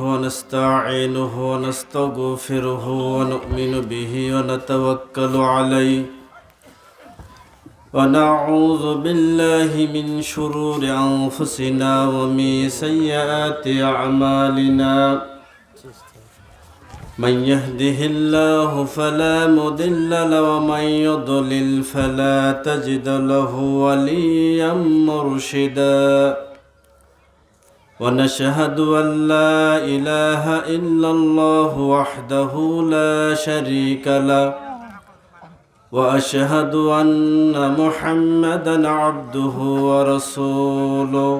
ونستعينه ونستغفره ونؤمن به ونتوكل عليه ونعوذ بالله من شرور أنفسنا ومن سيئات أعمالنا من يهده الله فلا مضل له ومن يضلل فلا تجد له وليا مرشدا ونشهد أن لا إله إلا الله وحده لا شريك له وأشهد أن محمدا عبده ورسوله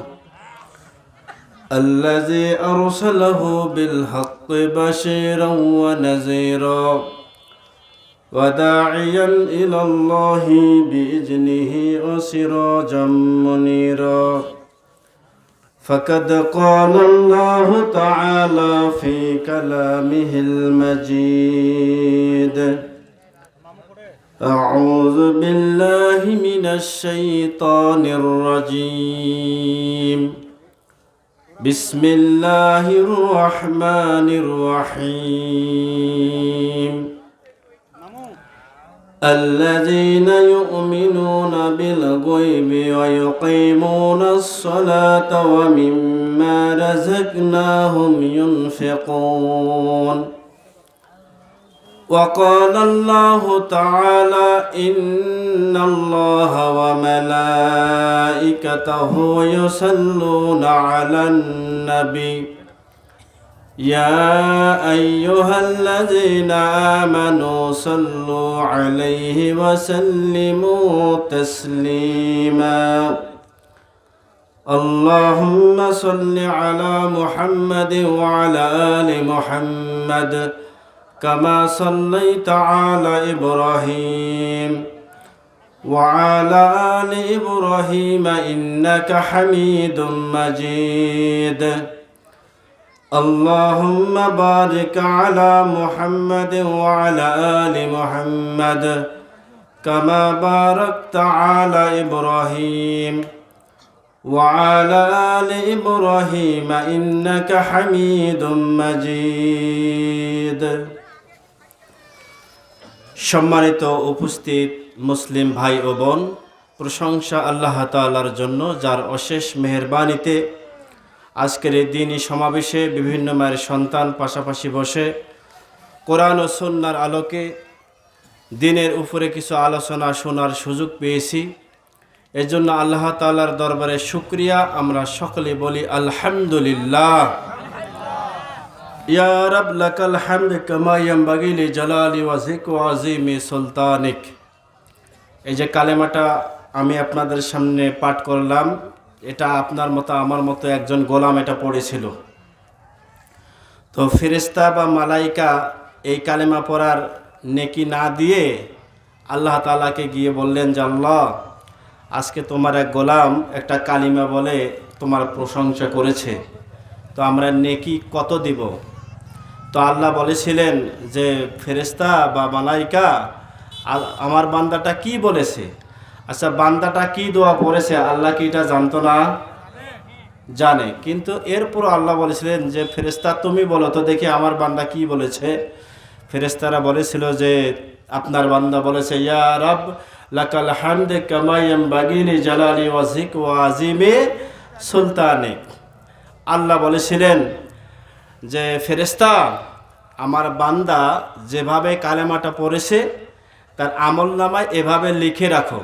الذي أرسله بالحق بشيرا ونذيرا وداعيا إلى الله بإذنه وسراجا منيرا فقد قال الله تعالى في كلامه المجيد أعوذ بالله من الشيطان الرجيم بسم الله الرحمن الرحيم الذين يؤمنون بالغيب ويقيمون الصلاة ومما رزقناهم ينفقون وقال الله تعالى إن الله وملائكته يصلون على النبي يا أيها الذين آمنوا صلوا عليه وسلموا تسليما اللهم صل على محمد وعلى آل محمد كما صليت على إبراهيم وعلى آل إبراهيم إنك حميد مجيد اللهم بارك على محمد وعلى آل محمد كما باركت على إبراهيم وعلى آل إبراهيم إنك حميد مجيد সম্মানিত উপস্থিত মুসলিম ভাই ও বোন, প্রশংসা আল্লাহ তাআলার জন্য যার অশেষ মেহেরবানিতে আজকের এই দিনই সমাবেশে বিভিন্ন মায়ের সন্তান পাশাপাশি বসে কোরআন ও সুন্নাহর আলোকে দিনের উপরে কিছু আলোচনা শোনার সুযোগ পেয়েছি। এজন্য আল্লাহ তাআলার দরবারে শুকরিয়া আমরা সকলে বলি আলহামদুলিল্লাহ। ইয়া রাব লাকাল হামদ কামা ইয়ানবাগি লিজালালি ওয়াজহিক ওয়া আযীমি সুলতানিক। এই যে কালেমাটা আমি আপনাদের সামনে পাঠ করলাম, এটা আপনার মতো আমার মতো একজন গোলাম এটা পড়েছিল। তো ফেরেশতা বা মালাইকা এই কালেমা পড়ার নেকি না দিয়ে আল্লাহ তাআলাকে গিয়ে বললেন যে আল্লাহ, আজকে তোমার এক গোলাম একটা কালিমা বলে তোমার প্রশংসা করেছে, তো আমরা নেকি কত দিব? তো আল্লাহ বলেছিলেন যে ফেরেশতা বা মালাইকা, আমার বান্দাটা কি বলেছে? আচ্ছা, বান্দাটা কি দোয়া পড়েছে আল্লাহ কি এটা জানতো না? জানে, কিন্তু এরপর আল্লাহ বলেছিলেন যে ফেরেশতা তুমি বলো তো দেখি আমার বান্দা কি বলেছে। ফেরেশতারা বলেছিল যে আপনার বান্দা বলেছে ইয়া রাব লাকাল হামদ কামা ইয়ানবাগি লিজালালি ওয়াজহিক ওয়া আযীমি সুলতানিক। আল্লাহ বলেছিলেন যে ফেরেশতা, আমার বান্দা যেভাবে কালেমাটা পড়েছে তার আমলনামায় এভাবে লিখে রাখো।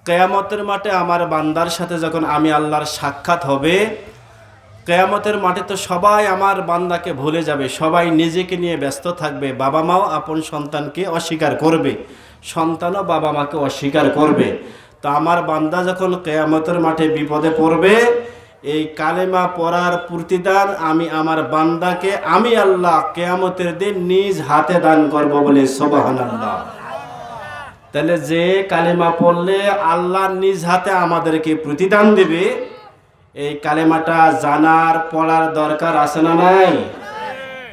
কিয়ামতের মাঠে আমার বান্দার সাথে যখন আমি আল্লাহর সাক্ষাৎ হবে, কিয়ামতের মাঠে তো সবাই আমার বান্দাকে ভুলে যাবে, সবাই নিজেকে নিয়ে ব্যস্ত থাকবে। বাবা মাও আপন সন্তানকে অস্বীকার করবে, সন্তানও বাবা মাকে অস্বীকার করবে। তো আমার বান্দা যখন কিয়ামতের মাঠে বিপদে পড়বে, এই কালেমা পড়ার প্রতিদান আমি আমার বান্দাকে আমি আল্লাহ কিয়ামতের দিন নিজ হাতে দান করব বলে সুবহানাল্লাহ। তাহলে যে কালেমা পড়লে আল্লাহ নিজ হাতে আমাদেরকে প্রতিদান দেবে, এই কালেমাটা জানার পড়ার দরকার আছে না নাই?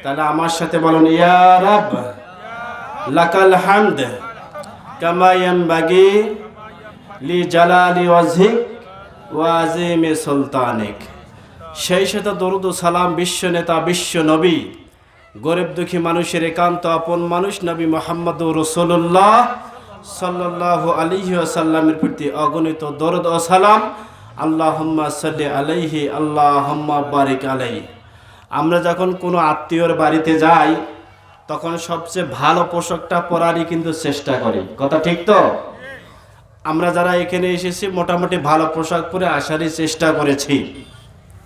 তাহলে আমার সাথে বলুন ইয়া রাব লাকাল হামদ কামা ইয়ানবাগি লিজালালি ওয়াজহিক ওয়া আযীমি সুলতানিক। সেই সাথে দরুদ ও সালাম বিশ্ব নেতা বিশ্ব নবী গরিব দুঃখী মানুষের একান্ত আপন মানুষ নবী মুহাম্মদ রাসূলুল্লাহ সাল্লাল্লাহু আলাইহি ওয়াসাল্লামের প্রতি অগণিত দরুদ ও সালাম। আল্লাহুম্মা সাল্লি আলাইহি আল্লাহুম্মা বারিক আলাইহি। আমরা যখন কোনো আত্মীয়র বাড়িতে যাই তখন সবচেয়ে ভালো পোশাকটা পরারই কিন্তু চেষ্টা করি, কথা ঠিক তো? আমরা যারা এখানে এসেছি মোটামুটি ভালো পোশাক পরে আসারই চেষ্টা করেছি।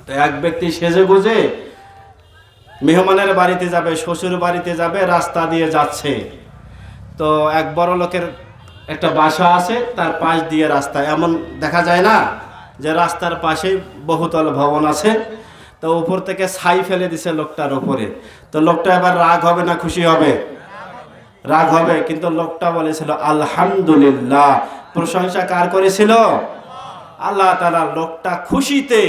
তো এক ব্যক্তি সেজে গুজে মেহমানের বাড়িতে যাবে, শ্বশুর বাড়িতে যাবে, রাস্তা দিয়ে যাচ্ছে। তো এক বড় লোকের একটা বাসা আছে, তার পাশ দিয়ে রাস্তা, এমন দেখা যায় না যে রাস্তার পাশেই বহুতল ভবন আছে। তো উপর থেকে ছাই ফেলে দিছে লোকটার উপরে। তো লোকটা এবার রাগ হবে না খুশি হবে? রাগ হবে। কিন্তু লোকটা বলেছিল আলহামদুলিল্লাহ। প্রশংসা কার করেছিল? আল্লাহ তাআলা। লোকটা খুশিতে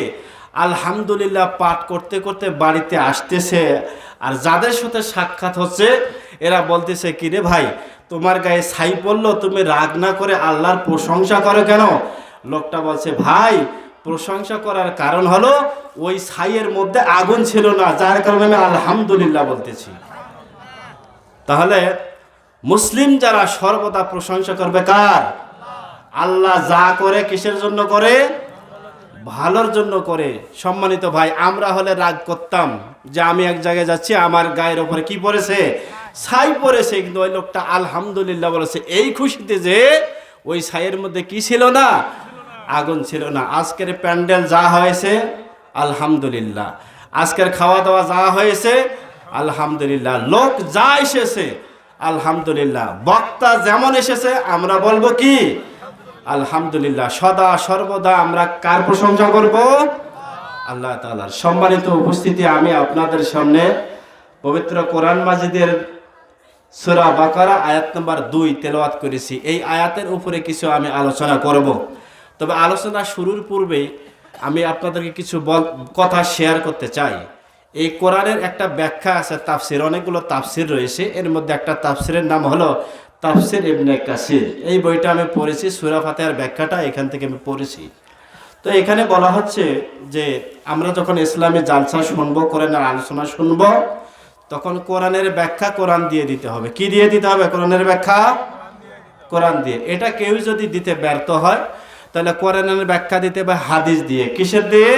আলহামদুলিল্লাহ পাঠ করতে করতে বাড়িতে আসতেছে। আর যাদের সাথে সাক্ষাৎ হচ্ছে এরা বলতেছে, কিরে ভাই, তোমার গায়ে ছাই পড়লো, তুমি রাগ না করে আল্লাহর প্রশংসা করো কেন? লোকটা বলছে, ভাই প্রশংসা করার কারণ হলো ওই ছাইয়ের মধ্যে আগুন ছিল না, যার কারণে আমি আলহামদুলিল্লাহ বলতেছি। তাহলে মুসলিম যারা সর্বদা প্রশংসা করবে কার? আল্লাহ। যা করে কিসের জন্য করে? ভালোর জন্য করে। সম্মানিত ভাই, আমরা হলে রাগ করতাম যে আমি এক জায়গায় যাচ্ছি, আমার গায়ের ওপরে কি পড়েছে? ছাই পড়েছে। কিন্তু ওই লোকটা আলহামদুলিল্লাহ বলেছে এই খুশিতে যে ওই ছাইয়ের মধ্যে কি ছিল না? আগুন ছিল না। আজকের প্যান্ডেল যা হয়েছে আলহামদুলিল্লাহ, আজকের খাওয়া দাওয়া যা হয়েছে আলহামদুলিল্লাহ, লোক যা এসেছে আলহামদুলিল্লাহ, বক্তা যেমন এসেছে আমরা বলবো কি? আলহামদুলিল্লাহ। সদা সর্বদা আমরা কার প্রশংসা করব? আল্লাহ তাআলার। সম্মানিত উপস্থিতি, আমি আপনাদের সামনে পবিত্র কোরআন মাজিদের সূরা বাকারা আয়াত নম্বর 2 তেলাওয়াত করেছি। এই আয়াতের উপরে কিছু আমি আলোচনা করব। তবে আলোচনা শুরুর পূর্বেই আমি আপনাদেরকে কিছু কথা শেয়ার করতে চাই। এই কোরআনের একটা ব্যাখ্যা আছে, তাফসির, অনেকগুলো তাফসির রয়েছে। এর মধ্যে একটা তাফসিরের নাম হলো তাফসির ইবনে কাসির। এই বইটা আমি পড়েছি, সূরা ফাতিহার ব্যাখ্যাটা এখান থেকে আমি পড়েছি। তো এখানে বলা হচ্ছে যে আমরা যখন ইসলামী জালসা শুনবো, কোরআনের আলোচনা শুনবো, তখন কোরআনের ব্যাখ্যা কোরআন দিয়ে দিতে হবে। কি দিয়ে দিতে হবে? কোরআনের ব্যাখ্যা কোরআন দিয়ে। এটা কেউ যদি দিতে ব্যর্থ হয় তাহলে কোরআনের ব্যাখ্যা দিতে হবে হাদিস দিয়ে। কিসের দিয়ে?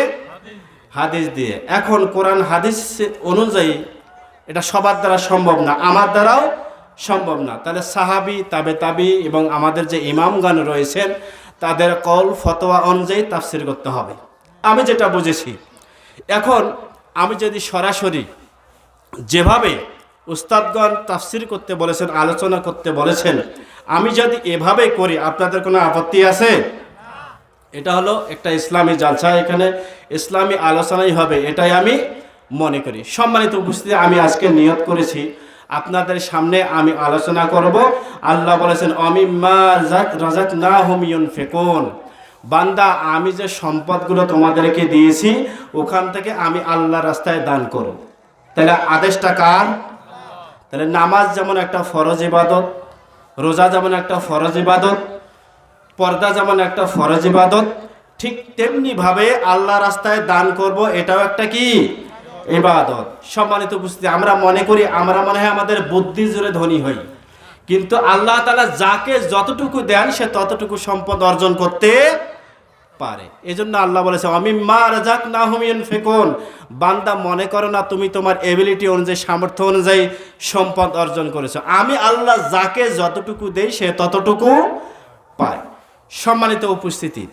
হাদিস দিয়ে। এখন কোরআন হাদিস অনুযায়ী এটা সবার দ্বারা সম্ভব না, আমার দ্বারাও সম্ভব না। তাহলে সাহাবী, তাবে এবং আমাদের যে ইমামগণ রয়েছেন তাদের কওল ফতোয়া অনুযায়ী তাফসির করতে হবে, আমি যেটা বুঝেছি। এখন আমি যদি সরাসরি যেভাবে উস্তাদগণ তাফসির করতে বলেছেন, আলোচনা করতে বলেছেন, আমি যদি এভাবে করি, আপনাদের কোনো আপত্তি আছে? এটা হলো একটা ইসলামী জালসা, এখানে ইসলামী আলোচনাই হবে, এটাই আমি মনে করি। সম্মানিত উপস্থিতি, আমি আজকে নিয়ত করেছি আপনাদের সামনে আমি আলোচনা করব। আল্লাহ বলেছেন অমিম্মা রাযাকনাহুম ইউনফিকুন। বান্দা, আমি যে সম্পদগুলো তোমাদেরকে দিয়েছি ওখান থেকে আমি আল্লাহর রাস্তায় দান করো। তাহলে আদেশটা কার? তাহলে নামাজ যেমন একটা ফরজ ইবাদত, রোজা যেমন একটা ফরজ ইবাদত, পর্দা যেমন একটা ফরজ ইবাদত, ঠিক তেমনি ভাবে আল্লাহ রাস্তায় দান করব, এটাও একটা কি? ইবাদত। সম্মানিত উপস্থিতি, আমরা মনে করি, আমরা মনে হয় আমাদের বুদ্ধি জোরে ধনী হই, কিন্তু আল্লাহ তাআলা যাকে যতটুকু দেন সে ততটুকু সম্পদ অর্জন করতে পারে। এজন্য আল্লাহ বলেছে অমিম্মা রাযাকনাহুম ইউনফিকুন। বান্দা, মনে করো না তুমি তোমার এবিলিটি অনুযায়ী, সামর্থ্য অনুযায়ী সম্পদ অর্জন করেছো। আমি আল্লাহ যাকে যতটুকু দেই সে ততটুকু পায়। সম্মানিত উপস্থিতি,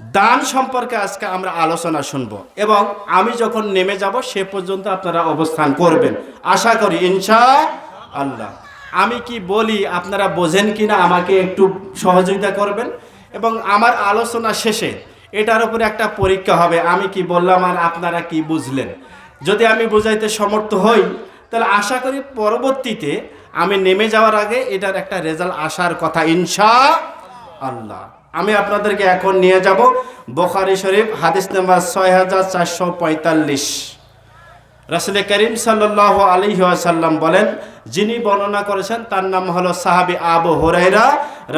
দান সম্পর্কে আজকে আমরা আলোচনা শুনবো এবং আমি যখন নেমে যাব সে পর্যন্ত আপনারা অবস্থান করবেন, আশা করি ইনশাআল্লাহ। আমি কি বলি আপনারা বোঝেন কিনা আমাকে একটু সহযোগিতা করবেন। এবং আমার আলোচনা শেষে এটার উপরে একটা পরীক্ষা হবে, আমি কি বললাম আর আপনারা কি বুঝলেন। যদি আমি বুঝাইতে সমর্থ হই তাহলে আশা করি পরবর্তীতে আমি নেমে যাওয়ার আগে এটার একটা রেজাল্ট আসার কথা ইনশাআল্লাহ। আমি আপনাদেরকে এখন নিয়ে যাব বুখারী শরীফ হাদিস নাম্বার 6445। রাসূল করিম সাল্লাল্লাহু আলাইহি ওয়াসাল্লাম বলেন, যিনি বর্ণনা করেছেন তার নাম হলো সাহাবী আবু হুরায়রা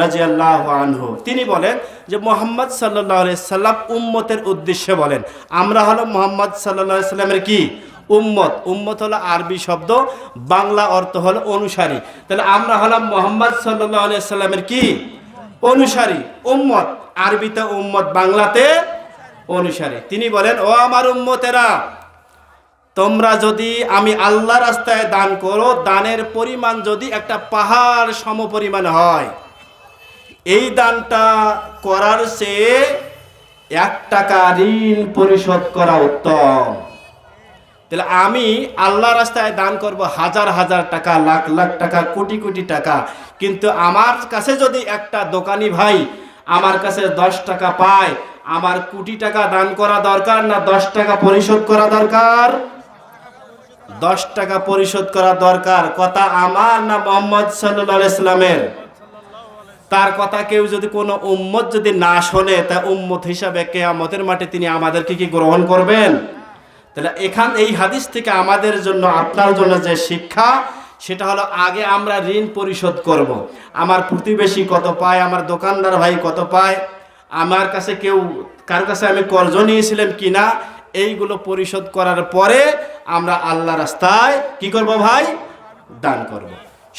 রাদিয়াল্লাহু আনহু। তিনি বলেন যে মুহাম্মদ সাল্লাল্লাহু আলাইহি সাল্লাম উম্মতের উদ্দেশ্যে বলেন, আমরা হলো মুহাম্মদ সাল্লাল্লাহু আলাইহি সাল্লামের কি উম্মত। উম্মত হলো আরবি শব্দ, বাংলা অর্থ হলো অনুসারী। তাহলে আমরা হলাম মুহাম্মদ সাল্লাল্লাহু আলাইহি সাল্লামের কি অনুসারী, উম্মত। আরবিতে উম্মত, বাংলাতে অনুসারী। তিনি বলেন, ও আমার উম্মতেরা, তোমরা যদি আমি আল্লাহ রাস্তায় দান করো, দানের পরিমাণ যদি একটা পাহাড় সমপরিমাণ হয়, এই দানটা করার চেয়ে 1 টাকা ঋণ পরিশোধ করা উত্তম। তাহলে আমি আল্লাহ রাস্তায় দান করব হাজার হাজার টাকা, লাখ লাখ টাকা, কোটি কোটি টাকা, কিন্তু আমার কাছে যদি একটা দোকানি ভাই আমার কাছে 10 টাকা পায়, আমার কোটি টাকা দান করা দরকার না 10 টাকা পরিশোধ করা দরকার? 10 টাকা পরিশোধ করা দরকার। কথা আমার না মুহাম্মদ সাল্লাল্লাহু আলাইহি সাল্লামের? তার কথা কেউ যদি কোনো উম্মত যদি না শোনে, তা উম্মত হিসাবে কিয়ামতের মাঠে তিনি আমাদেরকে কি গ্রহণ করবেন? তাহলে এই হাদিস থেকে আমাদের জন্য, আপনার জন্য যে শিক্ষা, সেটা হলো আগে আমরা ঋণ পরিশোধ করব। আমার প্রতিবেশী কত পায়, আমার দোকানদার ভাই কত পায়, আমার কাছে কার কাছে আমি কর্জ নিয়েছিলাম কিনা, এইগুলো পরিশোধ করার পরে আমরা আল্লাহ রাস্তায় কি করব ভাই? দান করব।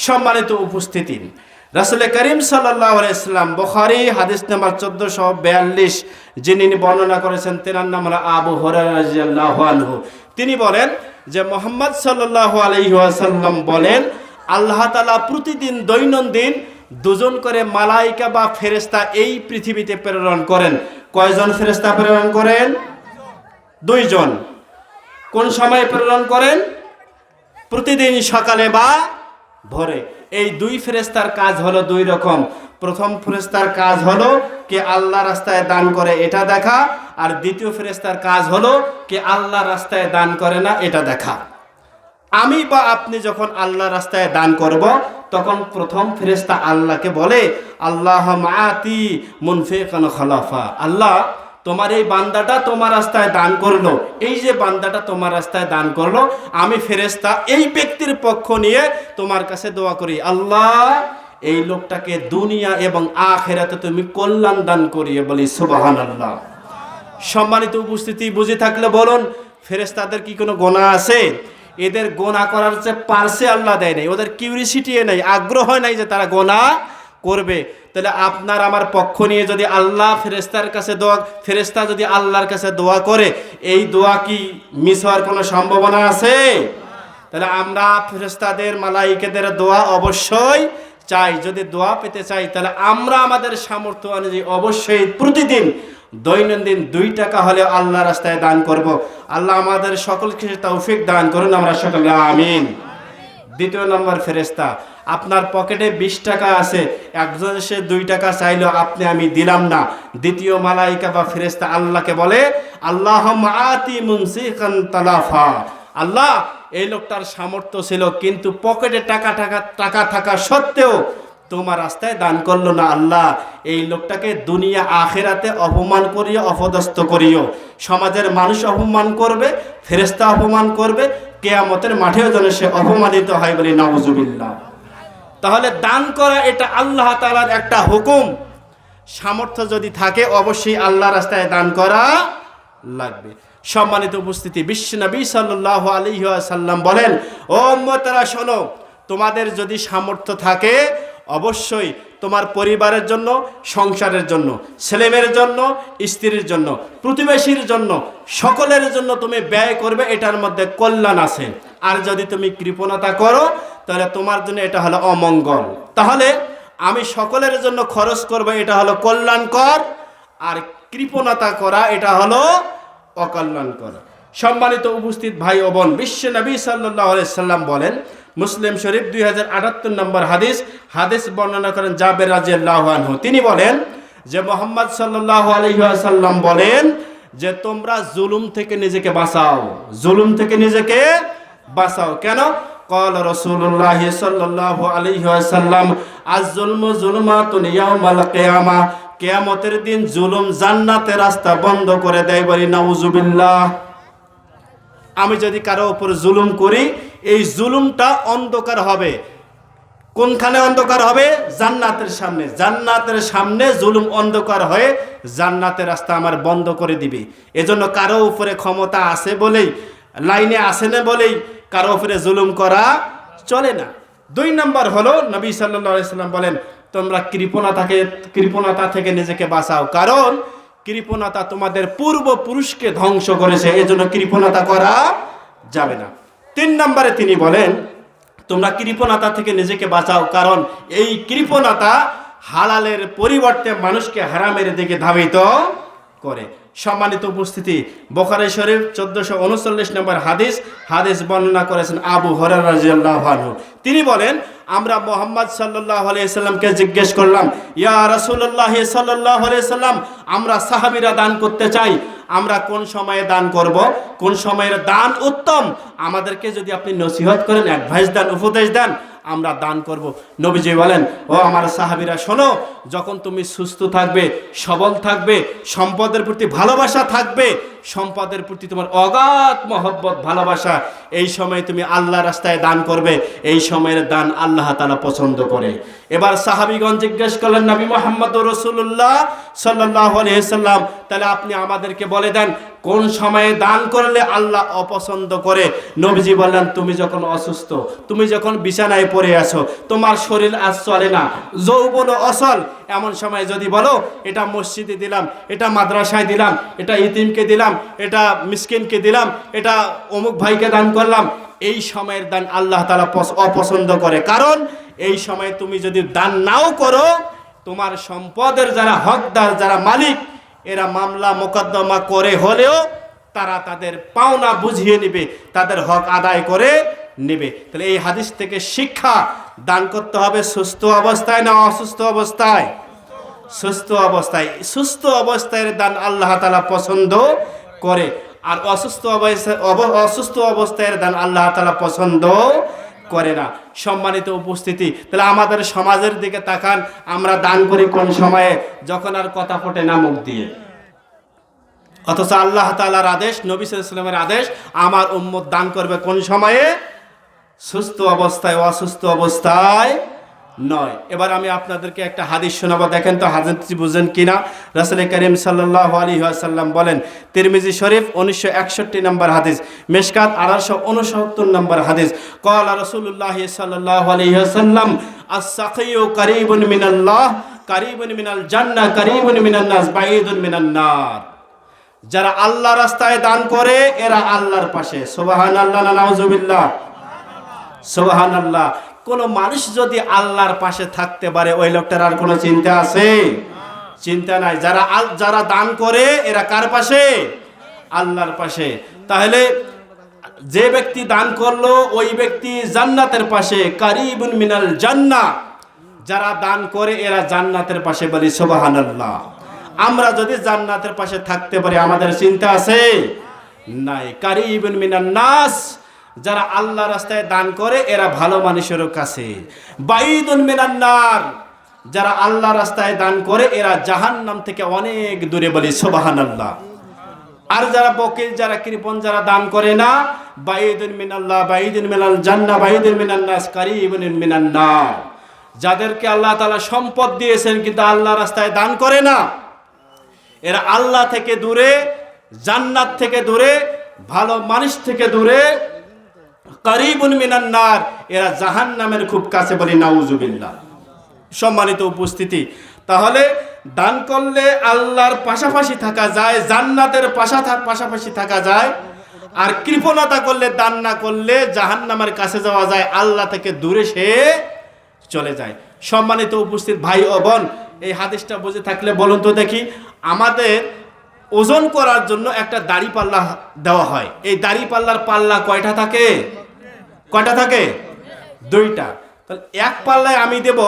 সম্মানিত উপস্থিতি, রাসূল করিম সাল্লাল্লাহু আলাইহি সাল্লাম, বুখারী হাদিস নাম্বার 1442, যিনি বর্ণনা করেছেন, তেনার নাম হলো আবু হুরায়রা রাদিয়াল্লাহু আনহু। তিনি বলেন যে মুহাম্মদ সাল্লাল্লাহু আলাইহি ওয়াসাল্লাম বলেন, আল্লাহ তাআলা প্রতিদিন দৈনন্দিন 2 জন করে মালাইকা বা ফেরেশতা এই পৃথিবীতে প্রেরণ করেন। কয়জন ফেরেশতা প্রেরণ করেন? 2 জন। কোন সময় প্রেরণ করেন? প্রতিদিন সকালে বা ভোরে। এই 2 ফেরেশতার কাজ হলো 2 রকম। প্রথম ফেরেশতার কাজ হলো কে আল্লাহ রাস্তায় দান করে এটা দেখা, আর দ্বিতীয় ফেরেশতার কাজ হলো কে আল্লাহ রাস্তায় দান করে না এটা দেখা। আমি বা আপনি যখন আল্লাহ রাস্তায় দান করব, তখন প্রথম ফেরেশতা আল্লাহকে বলে, আল্লাহুম্মা আতি মুনফিকান খলাফা, আল্লাহ তোমার এই বান্দাটা তোমার রাস্তায় দান করলো, এই যে বান্দাটা তোমার রাস্তায় দান করলো, আমি ফেরেশতা এই ব্যক্তির পক্ষ নিয়ে তোমার কাছে দোয়া করি, আল্লাহ এই লোকটাকে দুনিয়া এবং আখিরাতে তুমি কল্যাণ দান করিয়ে। বলি সুবহানাল্লাহ। সম্মানিত উপস্থিতি, বুঝে থাকলে বলুন, ফেরেশতাদের কি কোনো গোনা আছে? এদের গোনা করার যে পারছে আল্লাহ দেয় নাই, ওদের কিউরিসিটি নাই, আগ্রহ নাই যে তারা গোনা করবে। তাহলে আপনার আমার পক্ষ নিয়ে যদি আল্লাহ ফেরেশতা যদি আল্লাহর কাছে দোয়া করে, এই দোয়া কি মিস হওয়ার কোনো সম্ভাবনা আছে? তাহলে আমরা ফেরেশতাদের, মালাইকাদের দোয়া অবশ্যই চাই। যদি দোয়া পেতে চাই, তাহলে আমরা আমাদের সামর্থ্য অনুযায়ী অবশ্যই প্রতিদিন দৈনন্দিন 2 টাকা হলে আল্লাহ রাস্তায় দান করব। আল্লাহ আমাদের সকলকে তৌফিক দান করুন, আমরা সকলে আমিন। 2 নম্বর ফেরেশতা, আপনার পকেটে 20 টাকা আছে, একজন এসে 2 টাকা চাইলো, আমি দিলাম না। দ্বিতীয় মালাইকা বা ফেরেশতা আল্লাহকে বলে, আল্লাহুম্মা আতি মুমসিকান তালাফা, আল্লাহ এই লোকটার সামর্থ্য ছিল কিন্তু পকেটে টাকা থাকা সত্ত্বেও তোমার রাস্তায় দান করলো না, আল্লাহ এই লোকটাকে দুনিয়া আখিরাতে অপমান করিও, অপদস্থ করিও। সমাজের মানুষ অপমান করবে, ফেরেশতা অপমান করবে, কিয়ামতের মাঠেও যেন সে অপমানিত হয়, বলি নাউজুবিল্লাহ। তাহলে দান করা এটা আল্লাহ তাআলার একটা হুকুম। সামর্থ্য যদি থাকে অবশ্যই আল্লাহ রাস্তায় দান করা লাগবে। সম্মানিত উপস্থিতি, বিশ্বনবী সাল্লাল্লাহু আলাইহি ওয়াসাল্লাম বলেন, ও উম্মতেরা শোনো, তোমাদের যদি সামর্থ্য থাকে অবশ্যই তোমার পরিবারের জন্য, সংসারের জন্য, ছেলেমেয়ের জন্য, স্ত্রীর জন্য, প্রতিবেশীর জন্য, সকলের জন্য তুমি ব্যয় করবে, এটার মধ্যে কল্যাণ আছে। আর যদি তুমি কৃপণতা করো, তাহলে তোমার জন্য এটা হলো অমঙ্গল। তাহলে আমি সকলের জন্য খরচ করব, এটা হলো কল্যাণকর, আর কৃপণতা করা এটা হলো অকল্যাণকর। সম্মানিত উপস্থিত ভাই ও বোন, বিশ্বনবী সাল্লাল্লাহু আলাইহি সাল্লাম বলেন, মুসলিম শরীফ 2078 নম্বর হাদিস বর্ণনা করেন জাবের রাদিয়াল্লাহু আনহু। তিনি বলেন যে মুহাম্মদ সাল্লাল্লাহু আলাইহি ওয়াসাল্লাম বলেন যে তোমরা জুলুম থেকে নিজেকে বাঁচাও, জুলুম থেকে নিজেকে বাঁচাও। কেন? قال رسول الله صلى الله عليه وسلم الظلم ظلمات يوم القيامة, কিয়ামতের দিন জুলুম জান্নাতের রাস্তা বন্ধ করে দেয়, বলি নাউজুবিল্লাহ। আমি যদি কারো উপর জুলুম করি, এই জুলুমটা অন্ধকার হবে, কোনখানে অন্ধকার হবে? জান্নাতের সামনে। জান্নাতের সামনে জুলুম অন্ধকার হয়ে জান্নাতের রাস্তা আমার বন্ধ করে দিবে। এজন্য কারো উপরে ক্ষমতা আছে বলেই, লাইনে আসে না বলেই কারো উপরে জুলুম করা চলে না। 2 নম্বর হলো নবী সাল্লাল্লাহু আলাইহি সাল্লাম বলেন, তোমরা কৃপণতা থেকে নিজেকে বাঁচাও, কারণ কৃপণতা তোমাদের পূর্বপুরুষকে ধ্বংস করেছে, এজন্য কৃপণতা করা যাবে না। 3 নম্বরে তিনি বলেন, তোমরা কৃপণতা থেকে নিজেকে বাঁচাও, কারণ এই কৃপণতা হালালের পরিবর্তে মানুষকে হারামের দিকে ধাবিত করে। সম্মানিত উপস্থিতি, বুখারী শরীফ 1439 নম্বর হাদিস বর্ণনা করেছেন আবু হুরায়রা রাদিয়াল্লাহু আনহু। তিনি বলেন, আমরা মুহাম্মদ সাল্লাল্লাহু আলাইহি সাল্লামকে জিজ্ঞেস করলাম, ইয়া রাসূলুল্লাহ সাল্লাল্লাহু আলাইহি সাল্লাম, আমরা সাহাবীরা দান করতে চাই, আমরা কোন সময়ে দান করব, কোন সময়ের দান উত্তম, আমাদেরকে যদি আপনি নসিহত করেন, অ্যাডভাইস দেন, উপদেশ দেন, আমরা দান করব। নবীজি বলেন, ও আমার সাহাবীরা শোনো, যখন তুমি সুস্থ থাকবে, সবল থাকবে, সম্পদের প্রতি ভালোবাসা থাকবে, সম্পদের প্রতি তোমার অগাধ মহব্বত ভালোবাসা, এই সময় তুমি আল্লাহর রাস্তায় দান করবে, এই সময়ের দান আল্লাহ তাআলা পছন্দ করে। এবার সাহাবীগণ জিজ্ঞেস করলেন, নবী মুহাম্মদুর রাসূলুল্লাহ সাল্লাল্লাহু আলাইহি সাল্লাম, তাহলে আপনি আমাদেরকে বলে দেন কোন সময়ে দান করলে আল্লাহ অপছন্দ করে? নবীজি বললেন, তুমি যখন অসুস্থ, তুমি যখন বিছানায় পড়ে আছো, তোমার শরীর আজ চলে না, যৌবন অচল, এমন সময় যদি বলো, এটা মসজিদে দিলাম, এটা মাদ্রাসায় দিলাম, এটা ইতিমকে দিলাম, এটা মিসকিনকে দিলাম, এটা অমুক ভাইকে দান করলাম, এই সময়ের দান আল্লাহ তাআলা অপছন্দ করে। কারণ এই সময় তুমি যদি দান নাও করো, তোমার সম্পদের যারা হকদার, যারা মালিক, এরা মামলা মোকদ্দমা করে হলেও তারা তাদের পাওনা বুঝিয়ে নেবে, তাদের হক আদায় করে নেবে। তাহলে এই হাদিস থেকে শিক্ষা, দান করতে হবে সুস্থ অবস্থায় না অসুস্থ অবস্থায়? সুস্থ অবস্থায়। সুস্থ অবস্থায় দান আল্লাহ তাআলা পছন্দ করে, আর অসুস্থ অবস্থায় দান আল্লাহ তাআলা পছন্দ করে না। সম্মানিত উপস্থিতি, তাহলে আমাদের সমাজের দিকে তাকান, আমরা দান করি কোন সময়ে? যখন আর কথা ফোটে না মুখ দিয়ে। অথচ আল্লাহ তাআলার আদেশ, নবী সাল্লাল্লাহু আলাইহি ওয়াসাল্লামের আদেশ, আমার উম্মত দান করবে কোন সময়ে? সুস্থ অবস্থায়, অসুস্থ অবস্থায় নয়। এবার আমি আপনাদেরকে একটা হাদিস শোনাবো, দেখেন তো হাদিসটি বুঝেন কিনা। রাসূল করিম সাল্লাল্লাহু আলাইহি ওয়াসাল্লাম বলেন, তিরমিজি শরীফ 1961 নম্বর হাদিস, মিশকাত 1869 নম্বর হাদিস, ক্বালা রাসূলুল্লাহ সাল্লাল্লাহু আলাইহি ওয়াসাল্লাম, আস-সাকিয়ু কারীবুন মিনাল্লাহ, কারীবুন মিনাল জান্নাহ, কারীবুন মিনান নাস, বাঈদুন মিনান নার। যারা আল্লাহ রাস্তায় দান করে এরা আল্লাহর পাশে। সুবহানাল্লাহ না নাউজুবিল্লাহ? সুবহানাল্লাহ। কোন মানুষ যদি আল্লাহর পাশে থাকতে পারে, ওই লোকটার আর কোনো চিন্তা আছে? চিন্তা নাই। যারা দান করে এরা কার পাশে? আল্লাহর পাশে। তাহলে যে ব্যক্তি দান করলো ওই ব্যক্তি জান্নাতের পাশে, কারীবুন মিনাল জান্নাহ। যারা দান করে এরা জান্নাতের পাশে, বলি সুবহানাল্লাহ। আমরা যদি জান্নাতের পাশে থাকতে পারি, আমাদের চিন্তা আছে? নাই। কারীবুন মিনান নাস, যারা আল্লাহ রাস্তায় দান করে এরা ভালো মানুষের কাছে। বাঈদুন মিনান নার, যারা আল্লাহ রাস্তায় দান করে এরা জাহান্নাম থেকে অনেক দূরে, বলি সুবহানাল্লাহ। আর যারা বকিল, যারা কৃপণ, যারা দান করে না, বাঈদুন মিনাল্লাহ, বাঈদুন মিনাল জান্নাহ, বাঈদুন মিনান নাস, কারীবুন মিনান নার। যাদেরকে আল্লাহ তাআলা সম্পদ দিয়েছেন কিন্তু আল্লাহ রাস্তায় দান করে না, এরা আল্লাহ থেকে দূরে, জান্নাত থেকে দূরে, ভালো মানুষ থেকে দূরে, কারীবুন মিনান নার, এরা জাহান্নামের খুব কাছে, বলি নাউজুবিল্লাহ। সম্মানিত উপস্থিতি, তাহলে দান করলে আল্লাহর পাশাপাশি থাকা যায়, জান্নাতের পাশাপাশি থাকা যায়। আর কৃপণতা করলে, দান না করলে জাহান্নামের কাছে যাওয়া যায়, আল্লাহ থেকে দূরে সে চলে যায়। সম্মানিত উপস্থিত ভাই ও বোন, এই হাদিসটা বুঝে থাকলে বলুন তো দেখি, আমাদের ওজন করার জন্য একটা দাড়ি পাল্লা দেওয়া হয়। এই দাড়ি পাল্লার পাল্লা কয়টা থাকে? কয়টা থাকে? 2টা। তাহলে এক পাল্লায় আমি দেব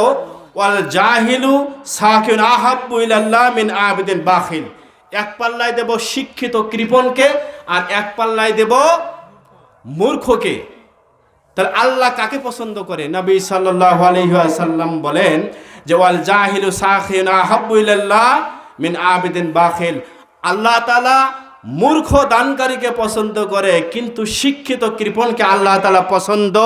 ওয়াল জাহিলু সাকিন আহাব্বু ইলাল্লাহ মিন আবিদিন বাখিল। এক পাল্লায় দেব শিক্ষিত কৃপণকে, আর এক পাল্লায় দেব মূর্খকে। তাহলে আল্লাহ কাকে পছন্দ করে? নবী সাল্লাল্লাহু আলাইহি ওয়াসাল্লাম বলেন যে ওয়াল জাহিলু সাকিন আহাব্বু ইলাল্লাহ মিন আবিদিন বাখিল। আল্লাহ তাআলা মূর্খ দানকারীকে পছন্দ করে, কিন্তু শিক্ষিত কৃপণকে আল্লাহ তাআলা পছন্দ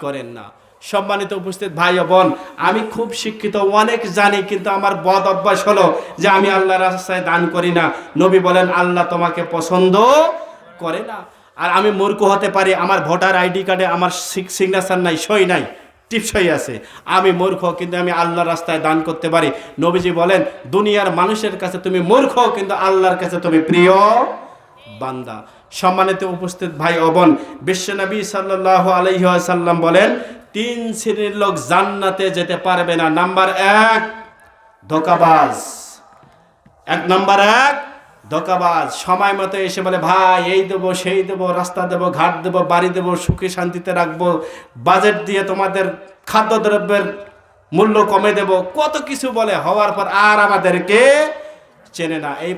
করেন না। সম্মানিত উপস্থিত ভাই ও বোন, আমি খুব শিক্ষিত, অনেক জানি, কিন্তু আমার বদ অভ্যাস হলো যে আমি আল্লাহর রাস্তায় দান করি না। নবী বলেন আল্লাহ তোমাকে পছন্দ করে না। আর আমি মূর্খ হতে পারি, আমার ভোটার আইডি কার্ডে আমার সিগনেচার নাই, সই নাই, টিপসই আছে, আমি মূর্খ, কিন্তু আমি আল্লাহর রাস্তায় দান করতে পারি। নবীজি বলেন দুনিয়ার মানুষের কাছে তুমি মূর্খ, কিন্তু আল্লাহর কাছে তুমি প্রিয় বান্দা। সম্মানিত উপস্থিত ভাই ও বোন, বিশ্বনবী সাল্লাল্লাহু আলাইহি ওয়াসাল্লাম বলেন 3 শ্রেণীর লোক জান্নাতে যেতে পারবে না। নাম্বার 1 ধোঁকাবাজ। 1 ধোঁকাবাজ। সময় মতো এসে বলে ভাই এই দেবো, সেই দেবো, রাস্তা দেবো, ঘাট দেবো, বাড়ি দেবো, সুখে শান্তিতে রাখবো, বাজেট দিয়ে তোমাদের খাদ্যদ্রব্যের মূল্য কমে দেব, কত কিছু বলে, হওয়ার পর আর আমাদেরকে চেনে না। এই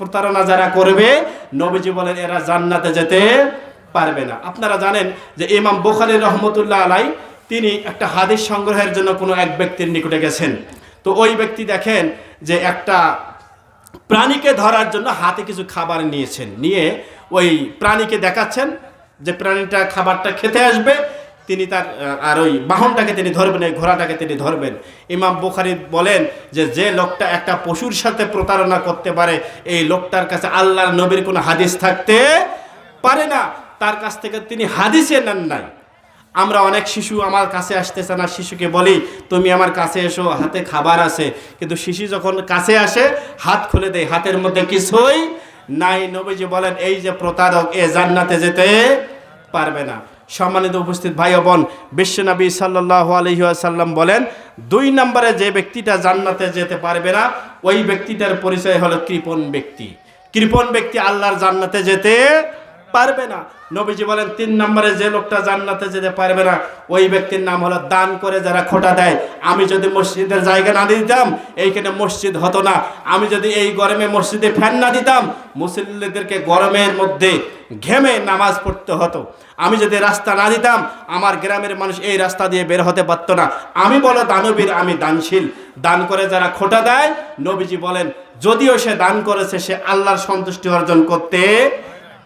প্রতারণা যারা করবে, নবীজি বলেন এরা জান্নাতে যেতে পারবে না। আপনারা জানেন যে ইমাম বুখারী রহমতুল্লাহ আলাই তিনি একটা হাদিস সংগ্রহের জন্য কোনো এক ব্যক্তির নিকটে গেছেন। তো ওই ব্যক্তি দেখেন যে একটা প্রাণীকে ধরার জন্য হাতে কিছু খাবার নিয়েছেন, নিয়ে ওই প্রাণীকে দেখাচ্ছেন যে প্রাণীটা খাবারটা খেতে আসবে, তিনি তার আর ওই বাহনটাকে তিনি ধরবেন, এই ঘোড়াটাকে তিনি ধরবেন। ইমাম বুখারী বলেন যে যে লোকটা একটা পশুর সাথে প্রতারণা করতে পারে, এই লোকটার কাছে আল্লাহর নবীর কোনো হাদিস থাকতে পারে না, তার কাছ থেকে তিনি হাদিসে নেন নাই। আমরা অনেক শিশু আমার কাছে আসতেছে না, শিশুকে বলি তুমি আমার কাছে এসো, হাতে খাবার আছে, কিন্তু শিশু যখন কাছে আসে হাত খুলে দেয়, হাতের মধ্যে কিছুই নাই। নবীজি বলেন এই যে প্রতারক, এ জান্নাতে যেতে পারবে না। সম্মানিত উপস্থিত ভাই ও বোন, বিশ্বনবী সাল্লাল্লাহু আলাইহি ওয়াসাল্লাম বলেন 2 নম্বরে যে ব্যক্তিটা জান্নাতে যেতে পারবে না, ওই ব্যক্তিটার পরিচয় হলো কৃপণ ব্যক্তি। কৃপণ ব্যক্তি আল্লাহর জান্নাতে যেতে পারবে না। নবীজি বলেন 3 নম্বরে যে লোকটা জান্নাতে যেতে পারবে না, ওই ব্যক্তির নাম হলো দান করে যারা খোটা দেয়। আমি যদি মসজিদের জায়গা না দিতাম এইখানে মসজিদ হতো না, আমি যদি এই গরমে মসজিদে ফ্যান না দিতাম মুসল্লিদেরকে গরমের মধ্যে ঘেমে নামাজ পড়তে হতো, আমি যদি রাস্তা না দিতাম আমার গ্রামের মানুষ এই রাস্তা দিয়ে বের হতে পারত না। আমি বলো দানবীর, আমি দানশীল। দান করে যারা খোটা দেয়, নবীজি বলেন যদিও সে দান করেছে সে আল্লাহর সন্তুষ্টি অর্জন করতে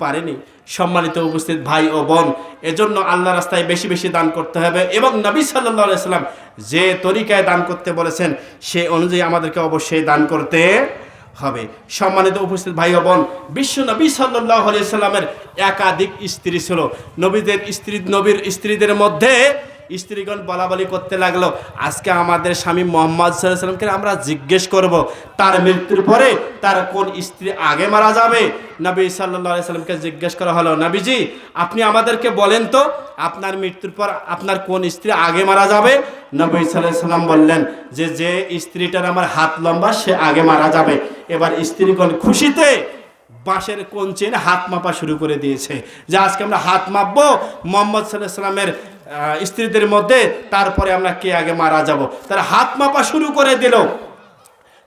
পারেনি। সম্মানিত উপস্থিত ভাই ও বোন, এজন্য আল্লাহ রাস্তায় বেশি বেশি দান করতে হবে, এবং নবী সাল্লাল্লাহু আলাইহি সাল্লাম যে তরিকায় দান করতে বলেছেন সে অনুযায়ী আমাদেরকে অবশ্যই দান করতে হবে। সম্মানিত উপস্থিত ভাই ও বোন, বিশ্ব নবী সাল্লাল্লাহু আলাইহি সাল্লামের একাধিক স্ত্রী ছিল। নবীর স্ত্রীদের মধ্যে স্ত্রীগণ বলাবলি করতে লাগলো, আজকে আমাদের স্বামী মুহাম্মদ সাল্লাল্লাহু আলাইহি সাল্লামকে আমরা জিজ্ঞেস করব তার মৃত্যুর পরে তার কোন স্ত্রী আগে মারা যাবে। নবী সাল্লাল্লাহু আলাইহি সাল্লামকে জিজ্ঞেস করা হলো, নবীজি আপনি আমাদেরকে বলেন তো আপনার মৃত্যুর পর আপনার কোন স্ত্রী আগে মারা যাবে। নবী সাল্লাল্লাহু আলাইহি সাল্লাম বললেন যে যে স্ত্রীটার আমার হাত লম্বা সে আগে মারা যাবে। এবার স্ত্রীগণ খুশিতে বাঁশের কঞ্চি এনে হাত মাপা শুরু করে দিয়েছে, যে আজকে আমরা হাত মাপবো মুহাম্মদ সাল্লাল্লাহু আলাইহি সাল্লামের স্ত্রীদের মধ্যে, তারপরে আমরা কে আগে মারা যাব। তারা হাত মাপা শুরু করে দিল।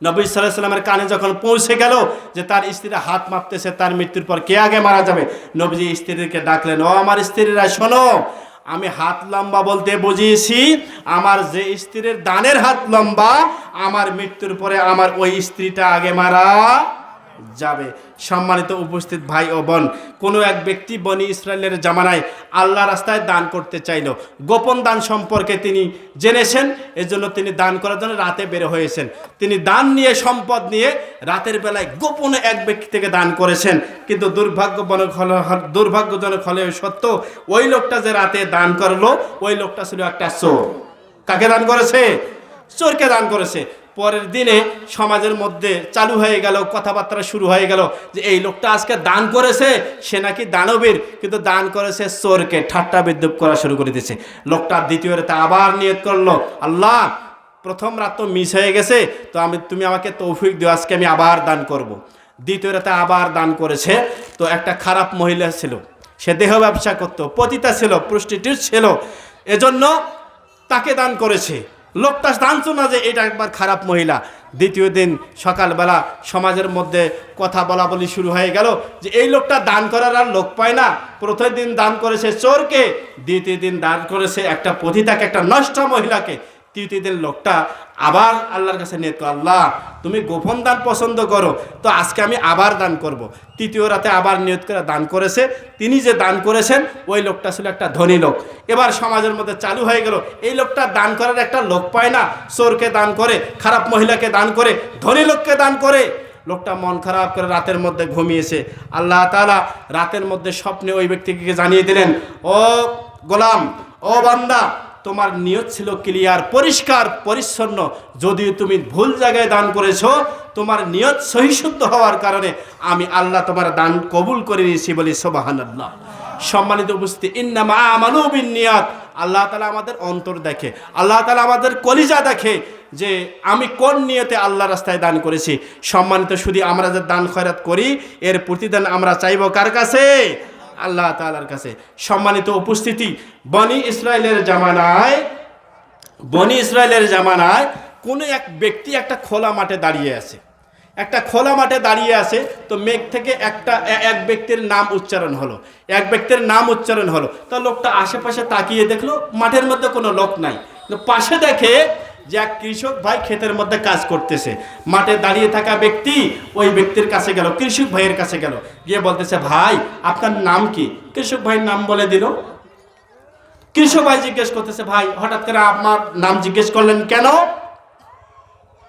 নবী সাল্লাল্লাহু আলাইহি সাল্লামের কানে যখন পৌঁছে গেল যে তার স্ত্রীরা হাত মাপতেছে তার মৃত্যুর পর কে আগে মারা যাবে, নবীজি স্ত্রীদেরকে ডাকলেন, ও আমার স্ত্রীরা শোনো, আমি হাত লম্বা বলতে বুঝিয়েছি আমার যে স্ত্রীর দানের হাত লম্বা, আমার মৃত্যুর পরে আমার ওই স্ত্রীটা আগে মারা যাবে। সম্মানিত উপস্থিত ভাই ও বোন, কোনো এক ব্যক্তি বনি ইসরায়েলের জামানায় আল্লাহ রাস্তায় দান করতে চাইল। গোপন দান সম্পর্কে তিনি জেনেছেন, এজন্য তিনি দান করার জন্য রাতে বের হয়েছেন। তিনি দান নিয়ে, সম্পদ নিয়ে রাতের বেলায় গোপনে এক ব্যক্তি থেকে দান করেছেন, কিন্তু দুর্ভাগ্যজনক হলেও সত্য, ওই লোকটা যে রাতে দান করলো ওই লোকটা ছিল একটা চোর। কাকে দান করেছে? চোরকে দান করেছে। পরের দিনে সমাজের মধ্যে চালু হয়ে গেল, কথাবার্তা শুরু হয়ে গেল যে এই লোকটা আজকে দান করেছে সে নাকি দানবীর, কিন্তু দান করেছে চোরকে, ঠাট্টা বিদ্রুপ করা শুরু করে দিয়েছে। লোকটা দ্বিতীয় রাতে আবার নিয়ত করলো, আল্লাহ প্রথম রাত তো মিস হয়ে গেছে, তো তুমি আমাকে তৌফিক দিও, আজকে আমি আবার দান করব। দ্বিতীয় রাতে আবার দান করেছে। তো একটা খারাপ মহিলা ছিল, সে দেহ ব্যবসা করতো, পতিতা ছিল, প্রস্টিটিউট ছিল, এজন্য তাকে দান করেছে। লোকটা জানতো না যে এটা একবার খারাপ মহিলা। দ্বিতীয় দিন সকালবেলা সমাজের মধ্যে কথা বলা বলি শুরু হয়ে গেল যে এই লোকটা দান করার আর লোক পায় না। প্রথম দিন দান করেছে চোরকে, দ্বিতীয় দিন দান করেছে একটা পতিতাকে, একটা নষ্ট মহিলাকে। তৃতীয় দিন লোকটা আবার আল্লাহর কাছে নিয়ত করে, আল্লাহ তুমি গোপন দান পছন্দ করো, তো আজকে আমি আবার দান করব। তৃতীয় রাতে আবার নিয়ত করে দান করেছে। তিনি যে দান করেছেন ওই লোকটা ছিল একটা ধনী লোক। এবার সমাজের মধ্যে চালু হয়ে গেল, এই লোকটা দান করার একটা লোক পায় না, চোরকে দান করে, খারাপ মহিলাকে দান করে, ধনী লোককে দান করে। লোকটা মন খারাপ করে রাতের মধ্যে ঘুমিয়েছে। আল্লাহ তাআলা রাতের মধ্যে স্বপ্নে ওই ব্যক্তিকে জানিয়ে দিলেন, ও গোলাম, ও বান্দা, তোমার নিয়ত ছিল ক্লিয়ার, পরিষ্কার পরিচ্ছন্ন, যদিও তুমি ভুল জায়গায় দান করেছো, তোমার নিয়ত সহিশুদ্ধ হওয়ার কারণে আমি আল্লাহ তোমার দান কবুল করে নিয়েছি, বলি সুবহানাল্লাহ। সম্মানিত উপস্থিতি, ইন্নামা আমালু বিন্নিয়াত। আল্লাহ তাআলা আমাদের অন্তর দেখে, আল্লাহ তাআলা আমাদের কলিজা দেখে যে আমি কোন নিয়তে আল্লাহ রাস্তায় দান করেছি। সম্মানিত শুধু আমরা যে দান খয়রাত করি এর প্রতিদান আমরা চাইব কার কাছে? আল্লাহ তাআলার কাছে। সম্মানিত উপস্থিতি, বনি ইসরায়েলের জামানায় কোনো এক ব্যক্তি একটা খোলা মাঠে দাঁড়িয়ে আছে, একটা খোলা মাঠে দাঁড়িয়ে আছে। তো মেঘ থেকে এক ব্যক্তির নাম উচ্চারণ হলো, এক ব্যক্তির নাম উচ্চারণ হলো। তো লোকটা আশেপাশে তাকিয়ে দেখলো মাঠের মধ্যে কোনো লোক নাই। পাশে দেখে যে এক কৃষক ভাই ক্ষেতের মধ্যে কাজ করতেছে। মাঠে দাঁড়িয়ে থাকা ব্যক্তি ওই ব্যক্তির কাছে গেল, কৃষক ভাইয়ের কাছে গেল, গিয়ে বলতেছে, ভাই আপনার নাম কি? কৃষক ভাইয়ের নাম বলে দিল। কৃষক ভাই জিজ্ঞেস করতেছে, ভাই হঠাৎ করে আপনার নাম জিজ্ঞেস করলেন কেন?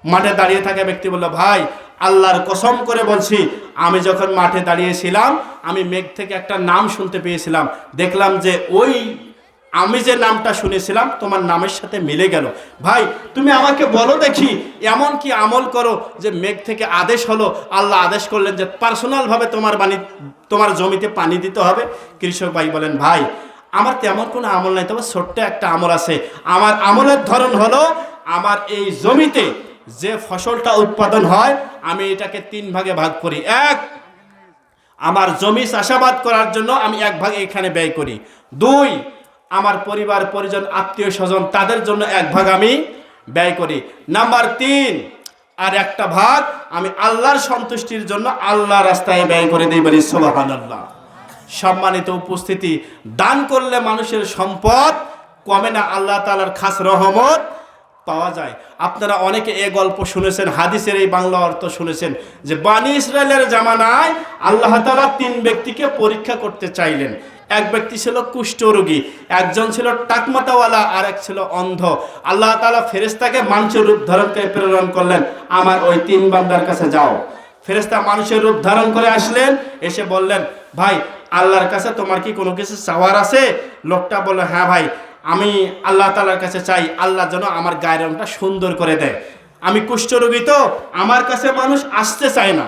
মাঠে দাঁড়িয়ে থাকা ব্যক্তি বলল, ভাই আল্লাহর কসম করে বলছি, আমি যখন মাঠে দাঁড়িয়েছিলাম আমি মেঘ থেকে একটা নাম শুনতে পেয়েছিলাম, দেখলাম যে ওই আমি যে নামটা শুনেছিলাম তোমার নামের সাথে মিলে গেল। ভাই তুমি আমাকে বলো দেখি, এমন কি আমল করো যে মেঘ থেকে আদেশ হলো, আল্লাহ আদেশ করলেন যে পার্সোনালভাবে তোমার জমিতে পানি দিতে হবে? কৃষক ভাই বলেন, ভাই আমার তেমন কোনো আমল নাই, তবে ছোট্ট একটা আমল আছে। আমার আমলের ধরন হলো, আমার এই জমিতে যে ফসলটা উৎপাদন হয় আমি এটাকে 3 ভাগে ভাগ করি। এক, আমার জমি চাষাবাদ করার জন্য আমি 1 ভাগ এখানে ব্যয় করি। 2, আমার পরিবার পরিজন আত্মীয় স্বজন তাদের জন্য 1 ভাগ আমি ব্যয় করি। নাম্বার 3, আর একটা ভাগ আমি আল্লাহর সন্তুষ্টির জন্য আল্লাহ রাস্তায় ব্যয় করে দিই, বলি সুবহানাল্লাহ। সম্মানিত উপস্থিতি, দান করলে মানুষের সম্পদ কমে না, আল্লাহ তাআলার খাস রহমত পাওয়া যায়। আপনারা অনেকে এই গল্প শুনেছেন, হাদিসের এই বাংলা অর্থ শুনেছেন যে বনি ইসরায়েলের জামানায় আল্লাহ তাআলা 3 ব্যক্তিকে পরীক্ষা করতে চাইলেন। এক ব্যক্তি ছিল কুষ্ঠরোগী, একজন ছিল টাকমাতাওয়ালা, আর এক ছিল অন্ধ। আল্লাহ তাআলা ফেরেশতাকে মানুষের রূপ ধারণ করে প্রেরণ করলেন, আমার ওই 3 বান্দার কাছে যাও। ফেরেশতা মানুষের রূপ ধারণ করে আসলেন, এসে বললেন, ভাই আল্লাহর কাছে তোমার কি কোনো কিছু চাওয়ার আছে? লোকটা বলল, হ্যাঁ ভাই, আমি আল্লাহ তাআলার কাছে চাই আল্লাহ যেন আমার গায়ের রংটা সুন্দর করে দেয়। আমি কুষ্ঠরোগী, তো আমার কাছে মানুষ আসতে চায় না,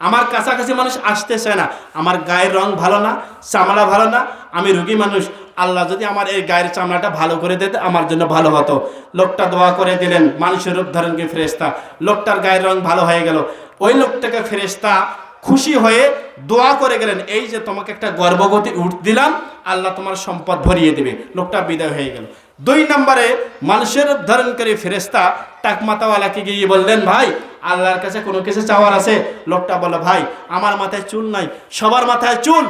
আমার কাছাকাছি মানুষ আসতে চায় না, আমার গায়ের রং ভালো না, চামড়া ভালো না, আমি রোগী মানুষ। আল্লাহ যদি আমার এই গায়ের চামড়াটা ভালো করে দিতে আমার জন্য ভালো হতো। লোকটা দোয়া করে দিলেন, মানুষের রূপ ধারণ করে ফেরেশতা, লোকটার গায়ের রং ভালো হয়ে গেল। ওই লোকটাকে ফেরেশতা খুশি হয়ে দোয়া করে গেলেন, এই যে তোমাকে একটা গর্ভবতী উট দিলাম, আল্লাহ তোমার সম্পদ ভরিয়ে দেবে। লোকটা বিদায় হয়ে গেল। 2 নম্বরে মানুষের ধারণকারী ফেরেশতা টাকমাতাওয়ালাকে গিয়ে বললেন, ভাই আল্লাহর কাছে কোনো কিছু চাওয়ার আছে? লোকটা বলল, ভাই আমার মাথায় চুল নাই, সবার মাথায় চুল,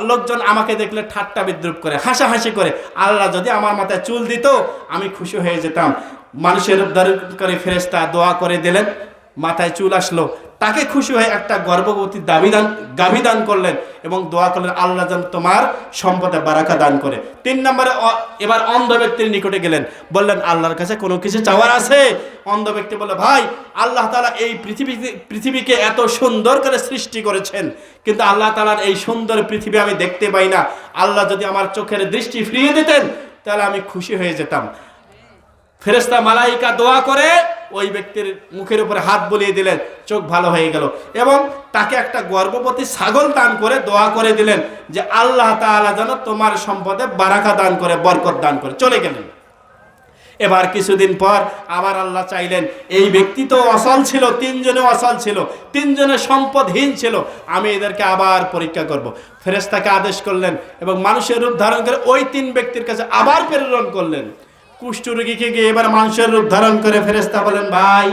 লোকজন আমাকে দেখলে ঠাট্টা বিদ্রুপ করে, হাসাহাসি করে, আল্লাহ যদি আমার মাথায় চুল দিত আমি খুশি হয়ে যেতাম। মানুষের ধারণকারী ফেরেশতা দোয়া করে দিলেন, মাথায় চুল আসলো। তাকে খুশি হয়ে একটা গর্ভবতী গাভী দান করলেন এবং দোয়া করলেন, আল্লাহ যেন তোমার সম্পদে বারাকা দান করে। 3 নম্বরে এবার অন্ধ ব্যক্তির নিকটে গেলেন, বললেন, আল্লাহর কাছে কোনো কিছু চাওয়ার আছে? অন্ধ ব্যক্তি বলে, ভাই আল্লাহ তাআলা এই পৃথিবীকে এত সুন্দর করে সৃষ্টি করেছেন, কিন্তু আল্লাহ তাআলার এই সুন্দর পৃথিবী আমি দেখতে পাই না। আল্লাহ যদি আমার চোখের দৃষ্টি ফিরিয়ে দিতেন তাহলে আমি খুশি হয়ে যেতাম। ফেরেশতা মালাইকা দোয়া করে ওই ব্যক্তির মুখের উপরে হাত বুলিয়ে দিলেন, চোখ ভালো হয়ে গেল এবং তাকে একটা গর্ভবতী ছাগল দান করে দোয়া করে দিলেন যে আল্লাহ তাআলা যেন তোমার সম্পদে বারাকা দান করে, বরকত দান করে। চলে গেলেন। এবার কিছুদিন পর আবার আল্লাহ চাইলেন, এই ব্যক্তি তো অসল ছিল, 3 জনে অসল ছিল, 3 জনে সম্পদহীন ছিল, আমি এদেরকে আবার পরীক্ষা করব। ফেরেশতাকে আদেশ করলেন এবং মানুষের রূপ ধারণ করে ওই 3 ব্যক্তির কাছে আবার প্রেরণ করলেন। কুষ্ঠরোগীকে গিয়ে এবার মানুষের রূপ ধারণ করে ফেরেশতা বলেন, ভাই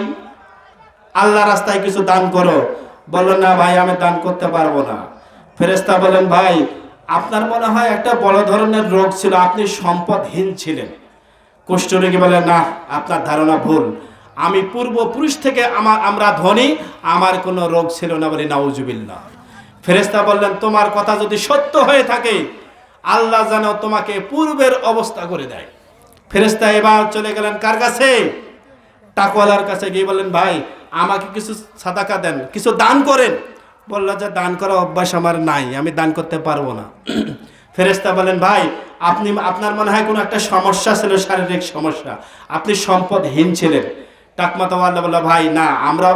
আল্লাহ রাস্তায় কিছু দান করো। বললেন, না ভাই আমি দান করতে পারবো না। ফেরেশতা বলেন, ভাই আপনার মনে হয় একটা বড় ধরনের রোগ ছিল, আপনি সম্পদহীন ছিলেন, কুষ্ঠরোগী বলে, না, আপনার ধারণা ভুল, আমি পূর্বপুরুষ থেকে আমরা ধনী, আমার কোনো রোগ ছিল না, বলি নাউজুবিল্লাহ। ফেরেশতা বললেন, তোমার কথা যদি সত্য হয়ে থাকে আল্লাহ যেন তোমাকে পূর্বের অবস্থা করে দেয়। ফেরেশতা এবার চলে গেলেন কার কাছে? টাকওয়ালার কাছে গিয়ে বললেন, ভাই আমাকে কিছু সাদাকা দেন, কিছু দান করেন। বলল যে দান করা অভ্যাস আমার নাই, আমি দান করতে পারবো না। ফেরেশতা বলেন, ভাই আপনার মনে হয় কোনো একটা সমস্যা ছিল, শারীরিক সমস্যা, আপনি সম্পদহীন ছিলেন। টাকমাতাওয়ালা বলল, ভাই না,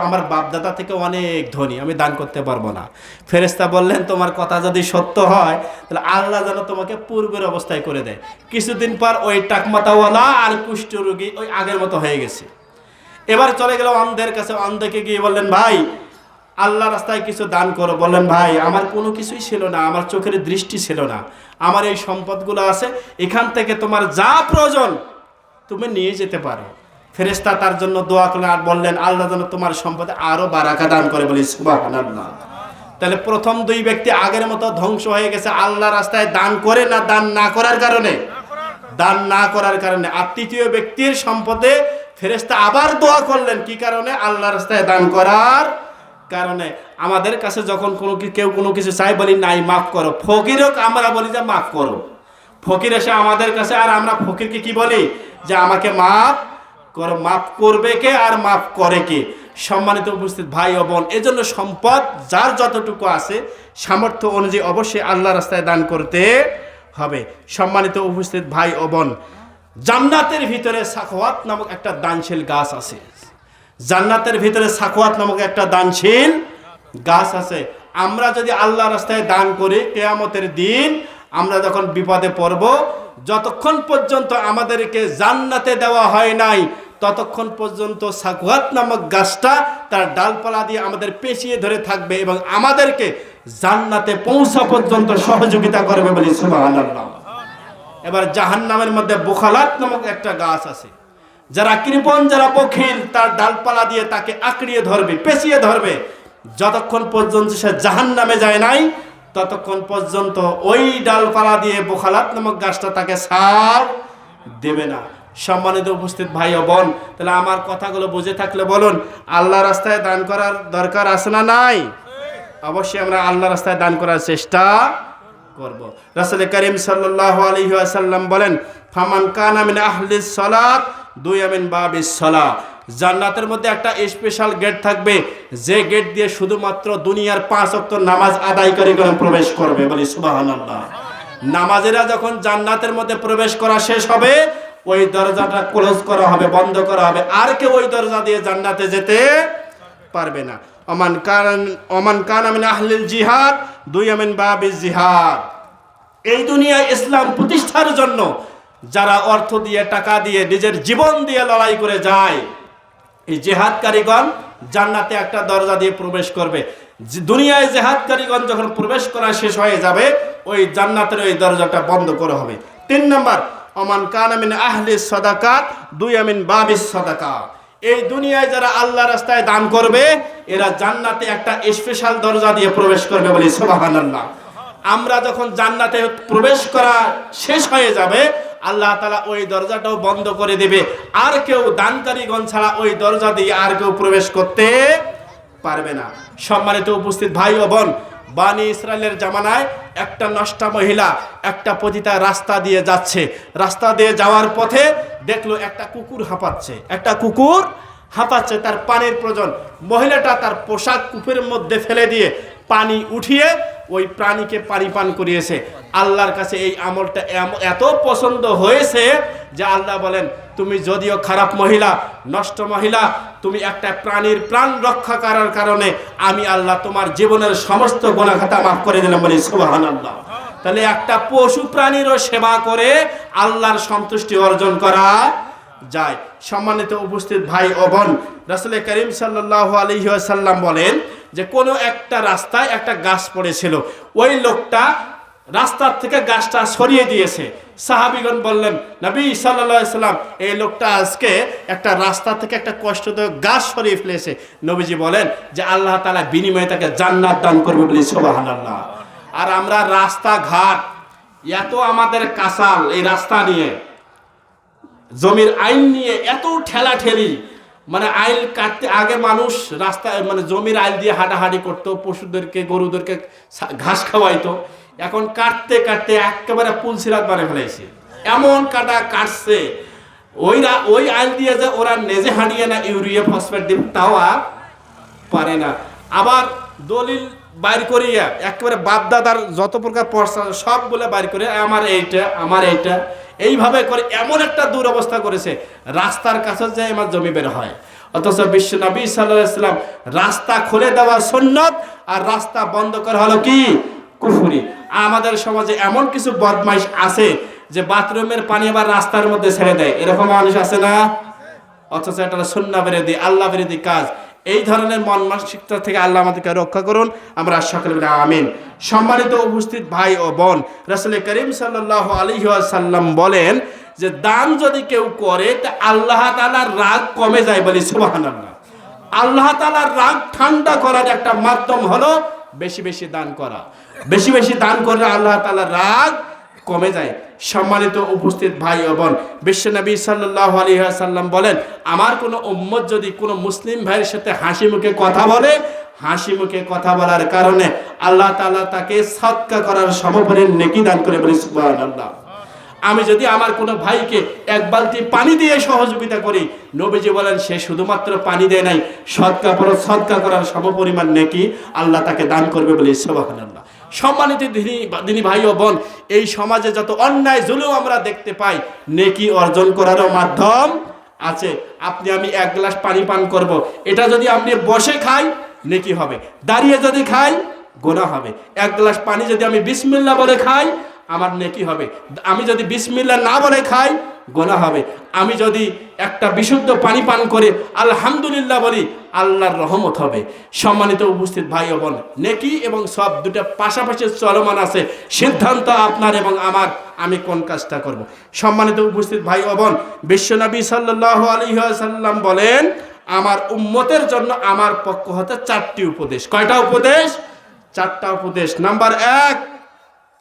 আমার বাপদাদা থেকে অনেক ধনী, আমি দান করতে পারবো না। ফেরেশতা বললেন, তোমার কথা যদি সত্য হয় তাহলে আল্লাহ যেন তোমাকে পূর্বের অবস্থায় করে দেয়। কিছুদিন পর ওই টাকমাতাওয়ালা আর কুষ্ঠরোগী ওই আগের মতো হয়ে গেছে। এবার চলে গেল অন্ধের কাছে। অন্ধকে গিয়ে বললেন, ভাই আল্লাহ রাস্তায় কিছু দান করো। বললেন, ভাই আমার কোনো কিছুই ছিল না, আমার চোখের দৃষ্টি ছিল না, আমার এই সম্পদগুলো আছে, এখান থেকে তোমার যা প্রয়োজন তুমি নিয়ে যেতে পারো। ফেরেশতা তার জন্য দোয়া করলেন আর বললেন, আল্লাহ যেন তোমার সম্পদে আরো বারাকা দান করে, বলি সুবহানাল্লাহ। তাহলে প্রথম দুই ব্যক্তি আগের মতো ধ্বংস হয়ে গেছে আল্লাহ রাস্তায় দান করে না দান না করার কারণে? দান না করার কারণে। আর তৃতীয় ব্যক্তির সম্পদে ফেরেশতা আবার দোয়া করলেন, কি কারণে? আল্লাহ রাস্তায় দান করার কারণে। আমাদের কাছে যখন কেউ কোনো কিছু চাই, বলি নাই, মাফ করো। ফকিরও আমরা বলি যে মাফ করো। ফকির এসে আমাদের কাছে, আর আমরা ফকিরকে কি বলি? যে আমাকে মাফ করো। মাফ করবে কে আর মাফ করে কে? সম্মানিত উপস্থিত ভাই ও বোন, এজন্য সম্পদ যার যতটুকু আছে সামর্থ্য অনুযায়ী অবশ্যই আল্লাহ রাস্তায় দান করতে হবে। সম্মানিত উপস্থিত ভাই ও বোন, জান্নাতের ভিতরে সাখাওয়াত নামক একটা দানশীল গাছ আছে। জান্নাতের ভিতরে সাখাওয়াত নামক একটা দানশীল গাছ আছে। আমরা যদি আল্লাহ রাস্তায় দান করি, কিয়ামতের দিন আমরা যখন বিপদে পড়ব, যতক্ষণ পর্যন্ত আমাদেরকে জান্নাতে দেওয়া হয় নাই ততক্ষণ পর্যন্ত সাখাওয়াত নামক গাছটা তার ডালপালা দিয়ে আমাদের পেঁচিয়ে ধরে থাকবে এবং আমাদেরকে জান্নাতে পৌঁছা পর্যন্ত সহযোগিতা করবে, বলি সুবহানাল্লাহ। এবার জাহান্নামের মধ্যে বুখালাত নামক একটা গাছ আছে। যারা কৃপণ, যারা বখিল, তার ডালপালা দিয়ে তাকে আঁকড়িয়ে ধরবে, পেঁচিয়ে ধরবে। যতক্ষণ পর্যন্ত সে জাহান্নামে যায় নাই ততক্ষণ পর্যন্ত ওই ডালপালা দিয়ে বুখালাত নামক গাছটা তাকে ছাড় দেবে না। সম্মানিত উপস্থিত ভাই ও বোন, তাহলে আমার কথাগুলো বুঝে থাকলে বলুন, আল্লাহ রাস্তায় দান করার দরকার আছে না নাই? অবশ্যই আমরা আল্লাহ রাস্তায় দান করার চেষ্টা করব। রাসূল করিম সাল্লাল্লাহু আলাইহি ওয়াসাল্লাম বলেন, ফামান কানা মিন আহলিস সালাত দুইয়া মিন বাবিস সালাহ। জান্নাতের মধ্যে একটা স্পেশাল গেট থাকবে, যে গেট দিয়ে শুধুমাত্র দুনিয়ার 5 ওয়াক্ত নামাজ আদায়কারীগণ প্রবেশ করবে, বলি সুবহানাল্লাহ। নামাজেরা যখন জান্নাতের মধ্যে প্রবেশ করা শেষ হবে, ওই দরজাটা ক্লোজ করা হবে, বন্ধ করা হবে, আর কেউ ওই দরজা দিয়ে জান্নাতে যেতে পারবে না। ওমান কানা মিন আহলিল জিহাদ দুইয়া মিন বাবিজ জিহাদ। এই দুনিয়ায় ইসলাম প্রতিষ্ঠার জন্য যারা অর্থ দিয়ে, টাকা দিয়ে, নিজের জীবন দিয়ে লড়াই করে যায়, এই জিহাদকারীগণ জান্নাতে একটা দরজা দিয়ে প্রবেশ করবে। দুনিয়ায় জিহাদকারীগণ যখন প্রবেশ করা শেষ হয়ে যাবে, ওই জান্নাতের ওই দরজাটা বন্ধ করা হবে। 3 নম্বর, ওমান কানা মিন আহলিস সাদাকাত দুইয়া মিন বাবিস সাদাকা। এই দুনিয়ায় যারা আল্লাহ রাস্তায় দান করবে, এরা জান্নাতে একটা স্পেশাল দরজা দিয়ে প্রবেশ করবে, বলি সুবহানাল্লাহ। আমরা যখন জান্নাতে প্রবেশ করা শেষ হয়ে যাবে, আল্লাহ তাআলা ওই দরজাটাও বন্ধ করে দেবে, আর কেউ দানকারীগণ ছাড়া ওই দরজা দিয়ে আর কেউ প্রবেশ করতে পারবে না। সম্মানিত উপস্থিত ভাই ও বোন, বানি ইসরায়েলের জামানায় একটা নষ্টা মহিলা একটা পতিতা রাস্তা দিয়ে যাচ্ছে। রাস্তা দিয়ে যাওয়ার পথে দেখলো একটা কুকুর হাঁপাচ্ছে, তার পানির প্রয়োজন। মহিলাটা তার পোশাক কূপের মধ্যে ফেলে দিয়ে পানি উঠিয়ে ওই প্রাণীকে পানি পান করিয়েছে। আল্লাহর কাছে এই আমলটা এত পছন্দ হয়েছে যে আল্লাহ বলেন, তুমি যদিও খারাপ মহিলা, নষ্ট মহিলা, তুমি একটা প্রাণীর প্রাণ রক্ষা করার কারণে আমি আল্লাহ তোমার জীবনের সমস্ত গুনাহ খাতা মাফ করে দিলাম, বলি সুবহানাল্লাহ। তাহলে একটা পশু প্রাণীরও সেবা করে আল্লাহর সন্তুষ্টি অর্জন করা যায়। সম্মানিত উপস্থিত ভাই ও বোন, রাসূল করিম সাল্লাল্লাহু আলাইহি ওয়াসাল্লাম বলেন যে কোনো একটা রাস্তায় একটা গাছ পড়েছিল, ওই লোকটা রাস্তার থেকে গাছটা সরিয়ে দিয়েছে। সাহাবীগণ বললেন, নবী সাল্লাল্লাহু আলাইহি ওয়াসাল্লাম, এই লোকটা আজকে একটা রাস্তা থেকে একটা কষ্টদায়ক গাছ সরিয়ে ফেলেছে। নবীজি বলেন যে আল্লাহ তাআলা বিনিময়ে তাকে জান্নাত দান করবে, বলি সুবহানাল্লাহ। আর আমরা রাস্তাঘাট এত আমাদের কাসাল এই রাস্তা নিয়ে, জমির আইন নিয়ে এত ঠেলাঠেলি, মানে আইল কাটতে আগে মানুষ রাস্তায় মানে জমির আইল দিয়ে হাঁটাহাঁটি করতো, পশুদেরকে গরুদেরকে ঘাস খাওয়াইতো। এখন কাটতে কাটতে একেবারে পুলসিরাত বানিয়ে ফেলাইছে, এমন কাটা কাটছে ওই আইল দিয়ে যে ওরা নেজে হাঁটিয়ে না ইউরিয়া ফসফেট দিন তাও আর পারে না। আবার দলিল বাইর করিয়া একেবারে বাপদাদার যত প্রকার পর্চা সবগুলো বাইর করে আমার এইটা এইভাবে করে এমন একটা দুরবস্থা করেছে, রাস্তার কাছে যে আমার জমি বের হয়। অথচ বিশ্ব নবী সাল্লাল্লাহু আলাইহি ওয়াসাল্লাম রাস্তা খুলে দেওয়া সুন্নাত আর রাস্তা বন্ধ করা হলো কি কুফরি। আমাদের সমাজে এমন কিছু বদমাইশ আছে যে বাথরুমের পানি আবার রাস্তার মধ্যে ছেড়ে দেয়, এরকম মানুষ আছে না? অথচ এটা সুন্নাহ বিরোধী, আল্লাহ বিরোধী কাজ। এই ধরনের মন মানসিকতা থেকে আল্লাহ আমাদেরকে রক্ষা করুন, আমরা সকলে বলি আমিন। সম্মানিত উপস্থিত ভাই ও বোন, রাসূল করিম সাল্লাল্লাহু আলাইহি ওয়াসাল্লাম বলেন যে দান যদি কেউ করে তা আল্লাহ তাআলার রাগ কমে যায়, বলি সুবহানাল্লাহ। আল্লাহ তাআলার রাগ ঠান্ডা করার একটা মাধ্যম হলো বেশি বেশি দান করা। বেশি বেশি দান করলে আল্লাহ তাআলার রাগ কমে যায়। সম্মানিত উপস্থিত ভাই ও বোন, বিশ্বনবী সাল্লাল্লাহু আলাইহি ওয়াসাল্লাম বলেন আমার কোনো উম্মত যদি কোনো মুসলিম ভাইয়ের সাথে হাসি মুখে কথা বলে, হাসি মুখে কথা বলার কারণে আল্লাহ তাআলা তাকে সাদকা করার সমপরিমাণ নেকি দান করে, বলি সুবহানাল্লাহ। আমি যদি আমার কোনো ভাইকে এক বালতি পানি দিয়ে সহযোগিতা করি, নবীজি বলেন সে শুধুমাত্র পানি দেয় নাই, সদকা করার সমপরিমাণ নেকি আল্লাহ তাকে দান করবে, বলি সুবহানাল্লাহ। সম্মানিত দিনী ভাই ও বোন, এই সমাজে যত অন্যায় জুলুম আমরা দেখতে পাই, নেকি অর্জন করারও মাধ্যম আছে। আপনি আমি এক গ্লাস পানি পান করব, এটা যদি আপনি বসে খাই নেকি হবে, দাঁড়িয়ে যদি খাই গুনাহ হবে। এক গ্লাস পানি যদি আমি বিসমিল্লাহ বলে খাই আমার নেকি হবে, আমি যদি বিসমিল্লাহ না বলে খাই গুনাহ হবে। আমি যদি একটা বিশুদ্ধ পানি পান করে আলহামদুলিল্লাহ বলি আল্লাহর রহমত হবে। সম্মানিত উপস্থিত ভাই ও বোন, নেকি এবং সব দুটো পাশাপাশি চলমান আছে, সিদ্ধান্ত আপনার এবং আমার, আমি কোন কাজটা করব। সম্মানিত উপস্থিত ভাই ও বোন, বিশ্বনবী সাল্লাল্লাহু আলাইহি ওয়াসাল্লাম বলেন আমার উম্মতের জন্য আমার পক্ষ হতে 4টি উপদেশ। কয়টা উপদেশ? 4টা উপদেশ। নাম্বার 1,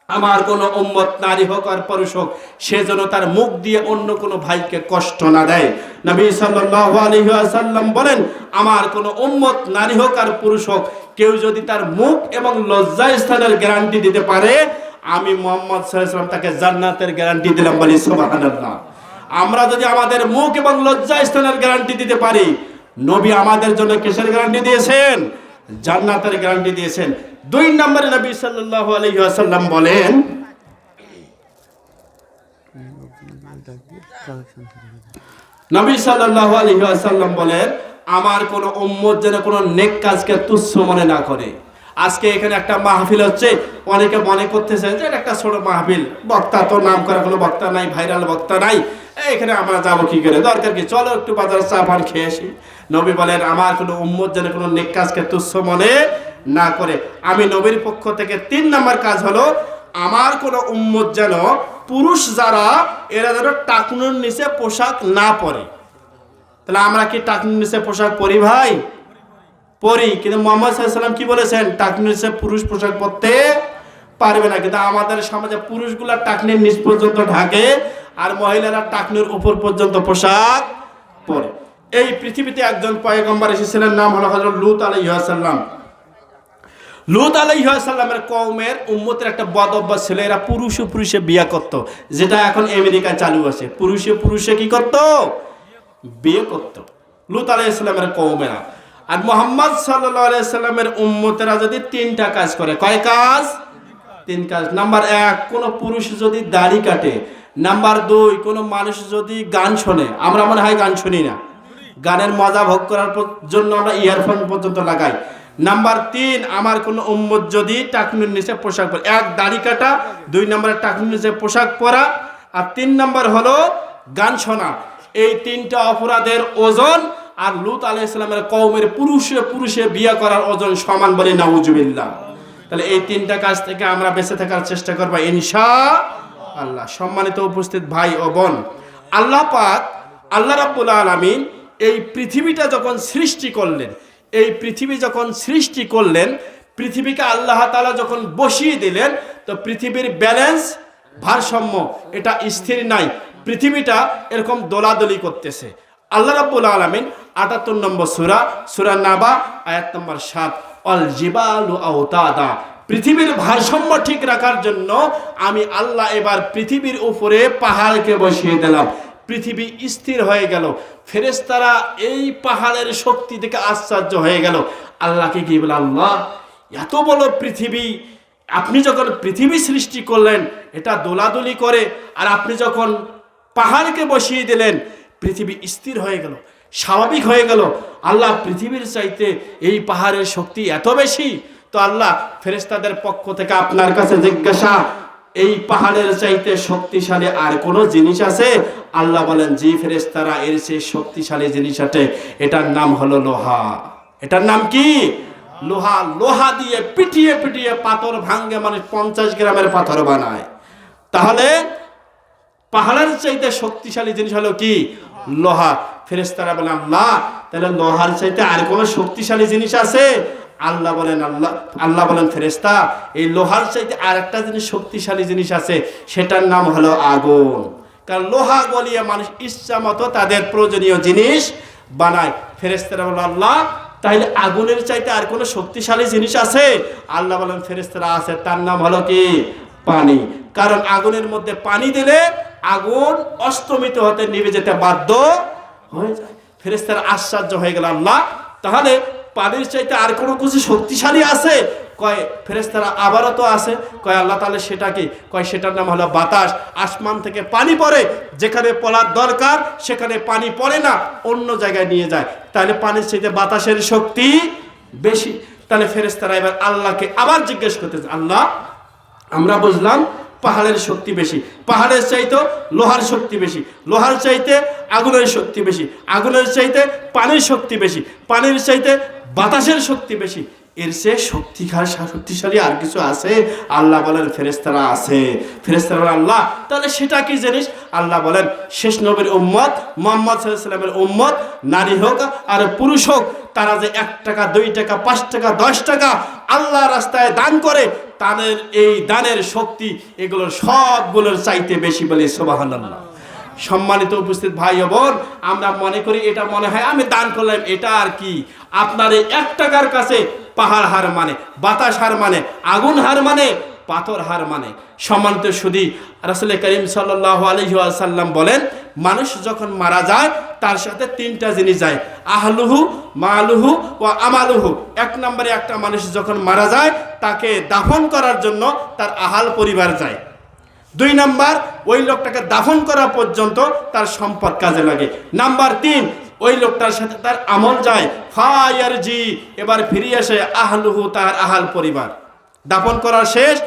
আমার কোনো উম্মত নারী হোক আর পুরুষ হোক সে যেন তার মুখ দিয়ে অন্য কোনো ভাইকে কষ্ট না দেয়। নবী সাল্লাল্লাহু আলাইহি ওয়াসাল্লাম বলেন আমার কোনো উম্মত নারী হোক আর পুরুষ হোক কেউ যদি তার মুখ এবং লজ্জা স্থানের গ্যারান্টি দিতে পারে, আমি মুহাম্মদ সাল্লাল্লাহু আলাইহি ওয়াসাল্লাম তাকে জান্নাতের গ্যারান্টি দিলাম, বলি সুবহানাল্লাহ। আমরা যদি আমাদের মুখ এবং লজ্জা স্থানের গ্যারান্টি দিতে পারি, নবী আমাদের জন্য কিসের গ্যারান্টি দিয়েছেন? জান্নাতের গ্যারান্টি দিয়েছেন। 2 নম্বরে নবী সাল্লাল্লাহু আলাইহি ওয়াসাল্লাম বলেন নবী সাল্লাল্লাহু আলাইহি ওয়াসাল্লাম বলেন আমার কোন উম্মত যেন কোন নেক কাজকে তুচ্ছ মনে না করে। আজকে এখানে একটা মাহফিল হচ্ছে, অনেকে মনে করতেছে যে এটা একটা ছোট মাহফিল, বক্তা তো নাম করা কোনো বক্তা নাই, ভাইরাল বক্তা নাই, এখানে আমরা যাবো কি করে, দরকার কি, চলো একটু বাজার চা পান খেয়ে আসি। নবী বলেন আমার কোনো উম্মত যেন কোনো নেক কাজকে তুচ্ছ মনে না করে। আমি নবীর পক্ষ থেকে 3 নম্বর কাজ হলো আমার কোনো উম্মত যেন পুরুষ যারা এরা যেন টাকনুর নিচে পোশাক না পরে। তাহলে আমরা কি টাকনুর নিচে পোশাক পরি ভাই? পরি, কিন্তু মুহাম্মদ সাল্লাল্লাহু আলাইহি ওয়াসাল্লাম কি বলেছেন? টাকনুর নিচে পুরুষ পোশাক পরতে পারবে না। কিন্তু আমাদের সমাজে পুরুষগুলা টাকনির নিচ পর্যন্ত ঢাকে আর মহিলারা টাকনুর উপর পর্যন্ত পোশাক পরে। এই পৃথিবীতে একজন পয়গম্বর এসেছিলেন, নাম হলো হযরত লূত আলাইহিস সালাম। লূত আলাইহিস সালামের কওমের উম্মতের একটা বদ অভ্যাস ছিল, এরা পুরুষে পুরুষে বিয়ে করত, যেটা এখন আমেরিকায় চালু আছে। পুরুষে পুরুষে কি করত? বিয়ে করত লূত আলাইহিস সালামের কওমেরা। আর মুহাম্মদ সাল্লাল্লাহু আলাইহি সাল্লামের উম্মতেরা যদি 3টা কাজ করে, কয় কাজ? 3 কাজ। নাম্বার 1, কোন পুরুষ যদি দাড়ি কাটে। নাম্বার 2, কোন মানুষ যদি গান শোনে। আমরা মনে হয় গান শুনি না, গানের মজা ভোগ করার জন্য আমরা ইয়ারফোন পর্যন্ত লাগাই। নাম্বার 3, আমার কোন উম্মত যদি টাকনুর নিচে পোশাক পরে। 1, দাড়ি কাটা, 2 নম্বরে টাকনুর নিচে পোশাক পরা, আর 3 নম্বর হলো গান শোনা। এই 3টা অপরাধের ওজন আর লূত আলাইহিস সালামের কওমের পুরুষে পুরুষে বিয়ে করার ওজন সমান, বলে নাউজুবিল্লাহ। তাহলে এই 3টা কাজ থেকে আমরা বেঁচে থাকার চেষ্টা করব ইনশাআল্লাহ। সম্মানিত উপস্থিত ভাই ও বোন, আল্লাহ পাক আল্লাহ রাব্বুল আলামিন এই পৃথিবীটা যখন সৃষ্টি করলেন, এই পৃথিবী যখন সৃষ্টি করলেন, পৃথিবীকে আল্লাহ তাআলা যখন বসিয়ে দিলেন, তো পৃথিবীর ব্যালেন্স ভারসাম্য এটা স্থির নাই। পৃথিবীটা এরকম দোলাদলি করতেছে। আল্লাহ রাব্বুল আলামিন ৭৮ নম্বর সূরা নাবা আয়াত নম্বর ৭, অল জিবালু আওতাদা, পৃথিবীর ভারসাম্য ঠিক রাখার জন্য আমি আল্লাহ এবার পৃথিবীর উপরে পাহাড়কে বসিয়ে দিলাম। পৃথিবী স্থির হয়ে গেল। ফেরেশতারা এই পাহাড়ের শক্তি থেকে আশ্চর্য হয়ে গেল। আল্লাহকে কি বলে, আল্লাহ এত বড় পৃথিবী, আপনি যখন পৃথিবী সৃষ্টি করলেন এটা দোলাদলি করে, আর আপনি যখন পাহাড়কে বসিয়ে দিলেন পৃথিবী স্থির হয়ে গেল, স্বাভাবিক হয়ে গেল। আল্লাহ পৃথিবীর চাইতে এই পাহাড়ের শক্তি এত বেশি। তো আল্লাহ ফেরেশতাদের পক্ষ থেকে আপনার কাছে জিজ্ঞাসা, এই পাহাড়ের চাইতে শক্তিশালী আর কোনো জিনিস আছে? আল্লাহ বলেন, জি ফেরেশতারা, এর চেয়ে শক্তিশালী জিনিস আছে, এটার নাম হলো লোহা। এটার নাম কি? লোহা। লোহা দিয়ে পিটিয়ে পিটিয়ে পাথর ভাঙ্গে, মানুষ 50 গ্রামের পাথর বানায়। তাহলে পাহাড়ের চাইতে শক্তিশালী জিনিস হলো কি? লোহা। ফেরেশতারা বলেন, আল্লাহ তাহলে লোহার চাইতে আর কোনো শক্তিশালী জিনিস আছে? আল্লাহ বলেন, ফেরেশতা, এই লোহার চাইতে আর একটা জিনিস শক্তিশালী জিনিস আছে, সেটার নাম হলো আগুন। কারণ লোহা গলিয়ে মানুষ ইচ্ছা মতো তাদের প্রয়োজনীয় জিনিস বানায়। ফেরেশতারা বলেন, আল্লাহ তাহলে আগুনের চাইতে আর কোনো শক্তিশালী জিনিস আছে? আল্লাহ বলেন, ফেরেশতারা আছে, তার নাম হলো কি? পানি। কারণ আগুনের মধ্যে পানি দিলে আগুন অস্তমিত হতে, নিভে যেতে বাধ্য হয়ে যায়। ফেরেশতারা আশ্চর্য হয়ে গেল, আল্লাহ তাহলে পানির চাইতে আর কোনো কিছু শক্তিশালী আছে? কয় ফেরেশতারা আবারও তো আছে। কয় আল্লাহ তাহলে সেটা কি? কয় সেটার নাম হলো বাতাস। আসমান থেকে পানি পড়ে, যেখানে পড়ার দরকার সেখানে পানি পড়ে না, অন্য জায়গায় নিয়ে যায়। তাহলে পানির চাইতে বাতাসের শক্তি বেশি। তাহলে ফেরেশতারা এবার আল্লাহকে আবার জিজ্ঞেস করতেছে, আল্লাহ আমরা বুঝলাম পাহাড়ের শক্তি বেশি, পাহাড়ের চাইতে লোহার শক্তি বেশি, লোহার চাইতে আগুনের শক্তি বেশি, আগুনের চাইতে পানির শক্তি বেশি, পানির চাইতে বাতাসের শক্তি বেশি, এর চেয়ে শক্তিশালী আর কিছু আছে? আল্লাহ বলেন, ফেরেশতারা আছে। ফেরেশতারা বলেন, আল্লাহ তাহলে সেটা কি জিনিস? আল্লাহ বলেন, শেষ নবীর উম্মত মুহাম্মদ সাল্লাল্লাহু আলাইহি ওয়াসাল্লামের উম্মত, নারী হোক আর পুরুষ হোক, তারা যে 1 টাকা 2 টাকা 5 টাকা 10 টাকা আল্লাহ রাস্তায় দান করে, তাদের এই দানের শক্তি এগুলোর সবগুলোর চাইতে বেশি, বলে সুবহানাল্লাহ। সম্মানিত উপস্থিত ভাই ও বোন, আমরা মনে করি এটা মনে হয় আমি দান করলাম, এটা আর কি? আপনার এই 1 টাকার কাছে পাহাড় হার মানে, বাতাস হার মানে, আগুন হার মানে, পাথর হার মানে। সম্মানিত সুধী, রাসূল করিম সাল্লাল্লাহু আলাইহি ওয়াসাল্লাম বলেন, মানুষ যখন মারা যায় তার সাথে 3টা জিনিস যায়, আহলুহু মালুহু ওয়া আমালুহু। 1 নম্বরে একটা মানুষ যখন মারা যায় তাকে দাফন করার জন্য তার আহাল পরিবার যায়। 2 নাম্বার, ওই লোকটাকে দাফন করা পর্যন্ত তার সম্পদ কাজে লাগে। নাম্বার 3, ওই লোকটার সাথে তার আমল যায়, ফায়ারজি, এবার ফিরে আসে আহলুহু, তার আহাল পরিবার। দাফন করা শেষ,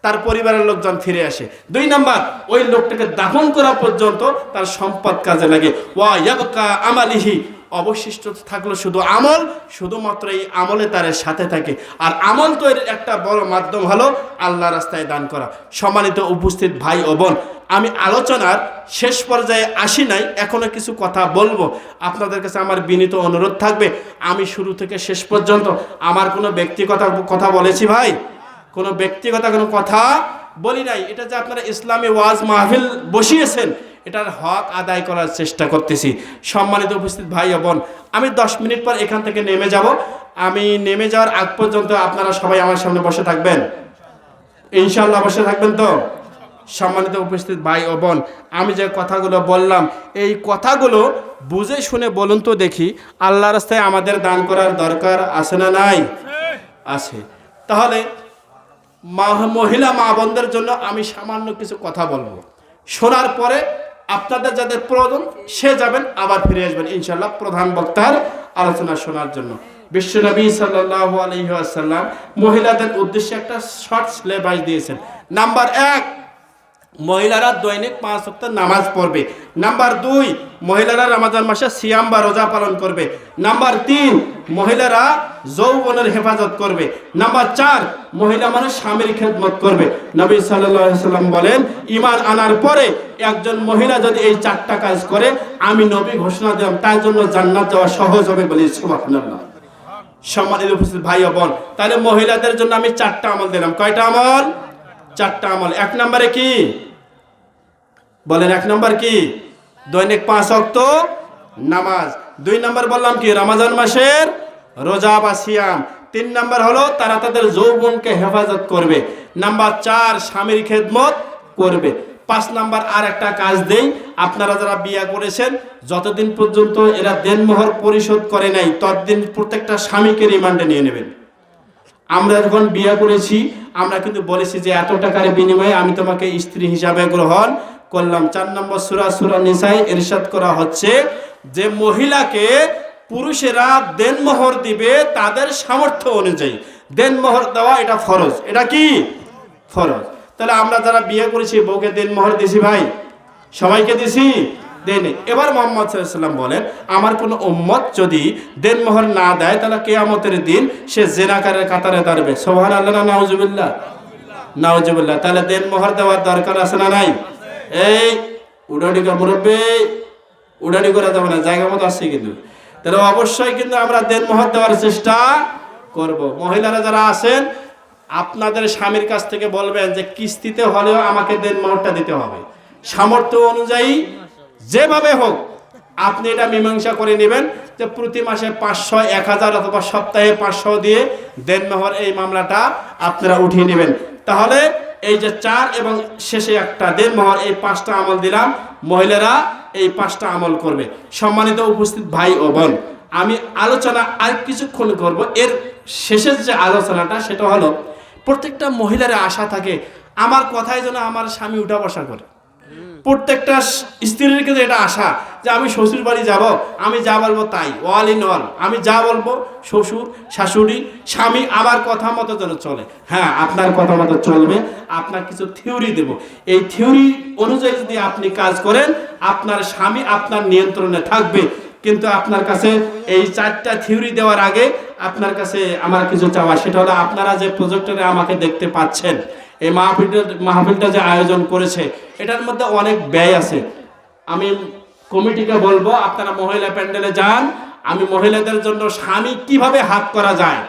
তার পরিবারের লোকজন ফিরে আসে। 2 নাম্বার, ওই লোকটাকে দাফন করা পর্যন্ত তার সম্পদ কাজে লাগে। ওয়া ইয়াবকা আমালিহি, অবশিষ্ট থাকলো শুধু আমল, শুধুমাত্র এই আমলে তার সাথে থাকে। আর আমল তো এর একটা বড় মাধ্যম হলো আল্লাহ রাস্তায় দান করা। সম্মানিত উপস্থিত ভাই ও বোন, আমি আলোচনার শেষ পর্যায়ে আসি নাই, এখনো কিছু কথা বলবো। আপনাদের কাছে আমার বিনীত অনুরোধ থাকবে, আমি শুরু থেকে শেষ পর্যন্ত আমার কোনো ব্যক্তিগত কথা বলেছি ভাই? কোনো ব্যক্তিগত কোনো কথা বলি নাই। এটা যে আপনারা ইসলামী ওয়াজ মাহফিল বসিয়েছেন, এটার হক আদায় করার চেষ্টা করতেছি। সম্মানিত উপস্থিত ভাই ও বোন, আমি 10 মিনিট পর এখান থেকে নেমে যাব। আমি নেমে যাওয়ার আগ পর্যন্ত আপনারা সবাই আমার সামনে বসে থাকবেন, ইনশাআল্লাহ বসে থাকবেন তো? সম্মানিত উপস্থিত ভাই ও বোন, আমি যে কথাগুলো বললাম, এই কথাগুলো বুঝে শুনে বলুন তো দেখি, আল্লাহ রাস্তায় আমাদের দান করার দরকার আছে না নাই? আছে। তাহলে মহিলা মা বোনদের জন্য আমি সামান্য কিছু কথা বলবো, শোনার পরে আপনাদের যাদের প্রয়োজন সে যাবেন, আবার ফিরে আসবেন ইনশাআল্লাহ প্রধান বক্তার আলোচনা শোনার জন্য। বিশ্বনবী সাল্লাল্লাহু আলাইহি ওয়াসাল্লাম মহিলাদের উদ্দেশ্যে একটা শর্ট সিলেবাস দিয়েছেন। নাম্বার 1, মহিলারা দৈনিক 5 ওয়াক্ত নামাজ পড়বে। নাম্বার 2, মহিলারা রমজান মাসে সিয়াম বা রোজা পালন করবে। নাম্বার 3, মহিলারা যৌবনের হেফাজত করবে। নাম্বার 4, মহিলা মানুষ স্বামীর খেদমত করবে। নবী সাল্লাল্লাহু আলাইহি ওয়াসাল্লাম বলেন, ঈমান আনার পরে একজন মহিলা যদি এই 4টা কাজ করে, আমি নবী ঘোষণা দিলাম তার জন্য জান্নাত যাওয়া সহজ হবে, বলি সুবহানাল্লাহ। সম্মানিত উপস্থিত ভাই ও বোন, তাহলে মহিলাদের জন্য আমি 4টা আমল দিলাম। কয়টা আমল? 4টা আমল। 1 নম্বরে কি? বলেন 1 নম্বর কি? দৈনিক 5 ওয়াক্ত নামাজ। 2 নম্বর বললাম কি? রমজান মাসের রোজা বা সিয়াম। 3 নম্বর হলো তারা তাদের যৌবনকে হেফাজত করবে। নাম্বার 4 স্বামীর খেদমত করবে। 5 নাম্বার আর একটা কাজ দেই, আপনারা যারা বিয়ে করেছেন যতদিন পর্যন্ত এরা দেনমোহর পরিশোধ করে নাই ততদিন প্রত্যেকটা স্বামীকে রিমান্ডে নিয়ে নেবেন। আমরা যখন বিয়ে করেছি আমরা কিন্তু বলেছি যে এত টাকার বিনিময়ে আমি তোমাকে স্ত্রী হিসাবে গ্রহণ করলাম। 4 নম্বর সূরা নিসায় ইরশাদ করা হচ্ছে যে মহিলাকে পুরুষেরা দেনমোহর দিবে তাদের সামর্থ্য অনুযায়ী। দেনমোহর দেওয়া এটা ফরজ। এটা কি ফরজ? তাহলে আমরা যারা বিয়ে করেছি বউকে দেনমোহর দিছি ভাই? সবাইকে দিছি? দেন। এবার মুহাম্মদ সাল্লাল্লাহু আলাইহি ওয়াসাল্লাম বলেন আমার কোন উম্মত যদি দেনমোহর না দেয় তাহলে কিয়ামতের দিন সে জিনাকারের কাতারে দাঁড়াবে। সুবহানাল্লাহ না নাউজুবিল্লাহ? নাউজুবিল্লাহ। তাহলে দেনমোহর দেওয়ার দরকার আছে না নাই? এই উড়াডিকা মুরব্বি, উড়াডি করা যাবে না, জায়গা মতো আছে কিন্তু। তাহলে অবশ্যই কিন্তু আমরা দেনমোহর দেওয়ার চেষ্টা করব। মহিলারা যারা আছেন আপনাদের স্বামীর কাছ থেকে বলবেন যে কিস্তিতে হলেও আমাকে দেনমোহরটা দিতে হবে। সামর্থ্য অনুযায়ী যেভাবে হোক আপনি এটা মীমাংসা করে নেবেন যে প্রতি মাসে 500, 1000 অথবা সপ্তাহে 500 দিয়ে দেনমোহর এই মামলাটা আপনারা উঠিয়ে নেবেন। তাহলে এই যে 4 এবং শেষে একটা দেনমোহর, এই 5টা আমল দিলাম, মহিলারা এই 5টা আমল করবে। সম্মানিত উপস্থিত ভাই ও বোন, আমি আলোচনা আর কিছুক্ষণ করব। এর শেষের যে আলোচনাটা সেটা হলো প্রত্যেকটা মহিলার আশা থাকে আমার কথাই যেন আমার স্বামী উঠা বসা করে। প্রত্যেকটা স্ত্রীর কিন্তু এটা আশা যে আমি শ্বশুর বাড়ি যাব, আমি যা বলবো তাই, অল ইন অল, আমি যা বলবো শ্বশুর শাশুড়ি স্বামী আমার কথা মতো যেন চলে। হ্যাঁ, আপনার কথা মতো চলবে। আপনার কিছু থিওরি দেব, এই থিওরি অনুযায়ী যদি আপনি কাজ করেন আপনার স্বামী আপনার নিয়ন্ত্রণে থাকবে। কিন্তু আপনার কাছে এই 4টা থিওরি দেওয়ার আগে আপনার কাছে আমার কিছু চাওয়া, সেটা হলো আপনারা যে প্রজেক্টরে আমাকে দেখতে পাচ্ছেন, এই মাহফিলটা যে আয়োজন করেছে এটার মধ্যে অনেক ব্যয় আছে। আমি কমিটিকে বলবো আপনারা মহিলা প্যান্ডেলে যান, আমি মহিলাদের জন্য স্বামী কিভাবে হাত করা যায়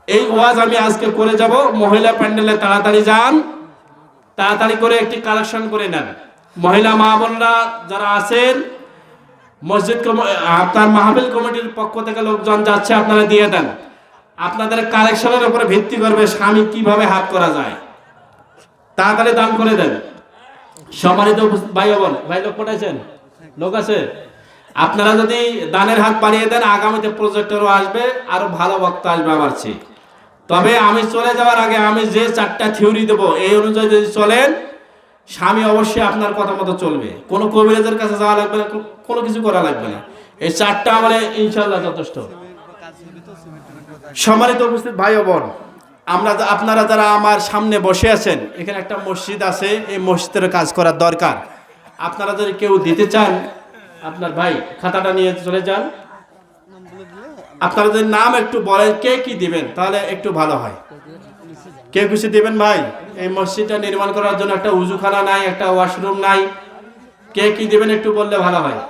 এই ওয়াজ আমি আজকে করে যাব। মহিলা প্যান্ডেলে তাড়াতাড়ি যান, তাড়াতাড়ি করে একটি কালেকশন করে নেন। মহিলা মা বোনরা যারা আছেন মসজিদ আপনার মাহফিল কমিটির পক্ষ থেকে লোকজন যাচ্ছে, আপনারা দিয়ে দেন। আপনাদের কালেকশনের উপরে ভিত্তি করবে স্বামী কিভাবে হাত করা যায়, তাড়াতাড়ি দান করে দেন। সম্মানিত ভাই বোন, ভাই লোক পাঠাইছেন, লোক আছে, আপনারা যদি দানের হাত বাড়িয়ে দেন আগামীতে প্রজেক্টরও আসবে, আরো ভালো বক্তা আসবে আমার চেয়ে। তবে আমি চলে যাওয়ার আগে আমি যে 4টা থিওরি দেবো এই অনুযায়ী যদি চলেন স্বামী অবশ্যই আপনার কথা মতো চলবে। কোনো কবিরাজের কাছে যাওয়া লাগবে না, কোনো কিছু করা লাগবে না। এই 4টা আমলে ইনশাআল্লাহ যথেষ্ট। সম্মানিত উপস্থিত ভাই ও বোন, আপনারা যারা আমার সামনে বসে আছেন, এখানে একটা মসজিদ আছে, এই মসজিদের কাজ করার দরকার। আপনারা যদি কেউ দিতে চান আপনার ভাই খাতাটা নিয়ে চলে যান। আপনারা যদি নাম একটু বলেন কে কি দিবেন তাহলে একটু ভালো হয়। কে খুশি দিবেন ভাই? এই মসজিদটা নির্মাণ করার জন্য একটা উজুখানা নাই, একটা ওয়াশরুম নাই, কে কি দিবেন একটু বললে ভালো হয়।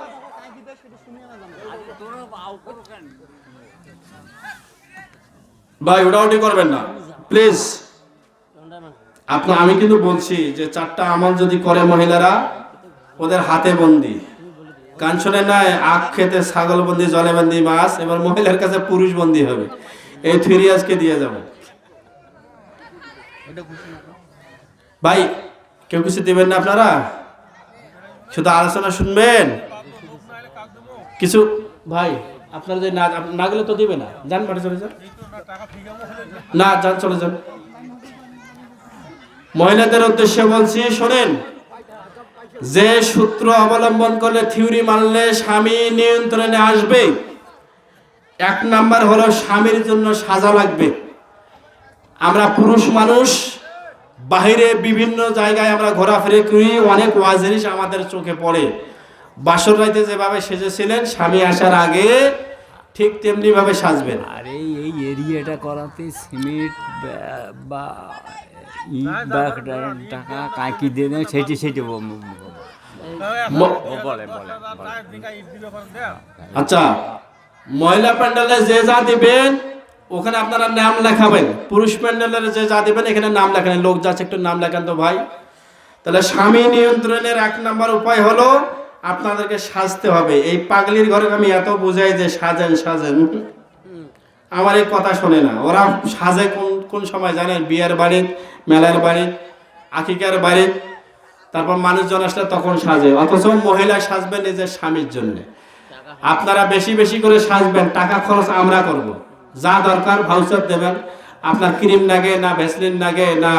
ভাই ওটাউটি করবেন না প্লিজ। আমি কিন্তু বলছি যে 4টা আমল যদি করে মহিলারা ওদের হাতে বন্দি, কান শোনে নাই, আখ খেতে ছাগল বন্দি, জলে বন্দি মাছ, এবার মহিলার কাছে পুরুষ বন্দি হবে। এই থিওরি আজকে দিয়ে যাব ভাই। কেউ কিছু দিবেন না আপনারা, শুধু আলোচনা শুনবেন কিছু। ভাই আপনারা যদি না গেলে তো দিবে না, যান বাড়ি চলে যান, না যান চলে যান। মহিলাদের উদ্দেশ্যে বলছি শোনেন, যে সূত্র অবলম্বন করলে থিওরি মানলে স্বামী নিয়ন্ত্রণে আসবে। 1 নাম্বার হলো স্বামীর জন্য সাজা লাগবে। আমরা পুরুষ মানুষ বাহিরে বিভিন্ন জায়গায় আমরা ঘোরাফেরা করি, অনেক ওয়াজ জিনিস আমাদের চোখে পড়ে। বাসর রাইতে যেভাবে সেজেছিলেন স্বামী আসার আগে ঠিক তেমনি ভাবে সাজবেন। আরে এই এরিয়াটা করাতে সিমেন্ট বা টাকা কাকি দিয়ে দেয়, সেটি বলে। আচ্ছা, মহিলা প্যান্ডেলে যে যা দিবেন ওখানে আপনারা নাম লেখাবেন। পুরুষ প্যান্ডেলের যে যা দিবেন এখানে নাম লেখাবেন। লোক যাচ্ছে একটু নাম লেখান তো ভাই। তাহলে স্বামী নিয়ন্ত্রণের 1 নম্বর উপায় হলো আপনাদেরকে সাজতে হবে। এই পাগলির ঘরে আমি এত বুঝাই যে সাজেন সাজেন, আমার এই কথা শোনে না। ওরা সাজে কোন কোন সময় জানেন? বিয়ের বাড়ি, মেলার বাড়ি, আকিকার বাড়ি, তারপর মানুষজন আসলে তখন সাজে। অথচ মহিলা সাজবে নিজের স্বামীর জন্য। আপনারা বেশি বেশি করে সাজবেন, টাকা খরচ আমরা করব। যা দরকার ভাউচার দেবেন। আপনার ক্রিম লাগে না, ভ্যাসলিন লাগে না,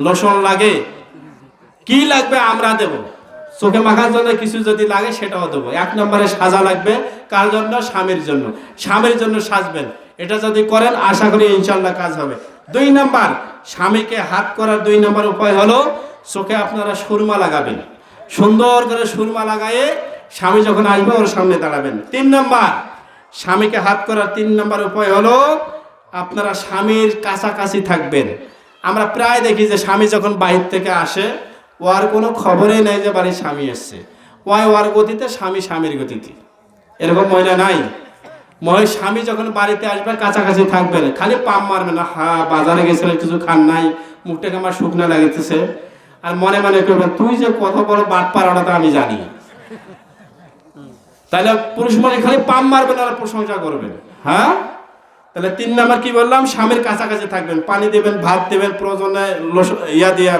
লোশন লাগে, কি লাগবে আমরা দেব। চোখে মাখার জন্য কিছু যদি লাগে সেটাও দেবো। 1 নম্বরে সাজা লাগবে কার জন্য? স্বামীর জন্য। স্বামীর জন্য সাজবেন। এটা যদি করেন আশা করি ইনশাল্লাহ কাজ হবে। 2 নম্বর, স্বামীকে হাত করার 2 নম্বর উপায় হলো চোখে আপনারা সুরমা লাগাবেন। সুন্দর করে সুরমা লাগায়ে স্বামী যখন আসবে ওর সামনে দাঁড়াবেন। 3 নম্বর, স্বামীকে হাত করার 3 নম্বর উপায় হলো আপনারা স্বামীর কাছাকাছি থাকবেন। আমরা প্রায় দেখি যে স্বামী যখন বাহির থেকে আসে ওর কোনো খবরই নেই যে বাড়ির স্বামী এসছে। ওর গতিতে, স্বামী স্বামীর গতিতে। এরকম মহিলা নাই? স্বামী যখন বাড়িতে আসবে কাছাকাছি থাকবেন, খালি পাম মারবে না। হ্যাঁ, বাজারে গেছিলেন, কিছু খান নাই, মুখটাকে আমার শুকনো লাগতেছে, আর মনে মনে করবেন তুই যে কত বড় বাটপার ওটা তো আমি জানি। তাহলে পুরুষ মানে খালি পাম মারবেন আর প্রশংসা করবেন। হ্যাঁ, তাহলে 3 নম্বর কি বললাম? স্বামীর কাছাকাছি থাকবেন, পানি দেবেন, ভাত দেবেন, প্রয়োজনে ইয়া দিয়ে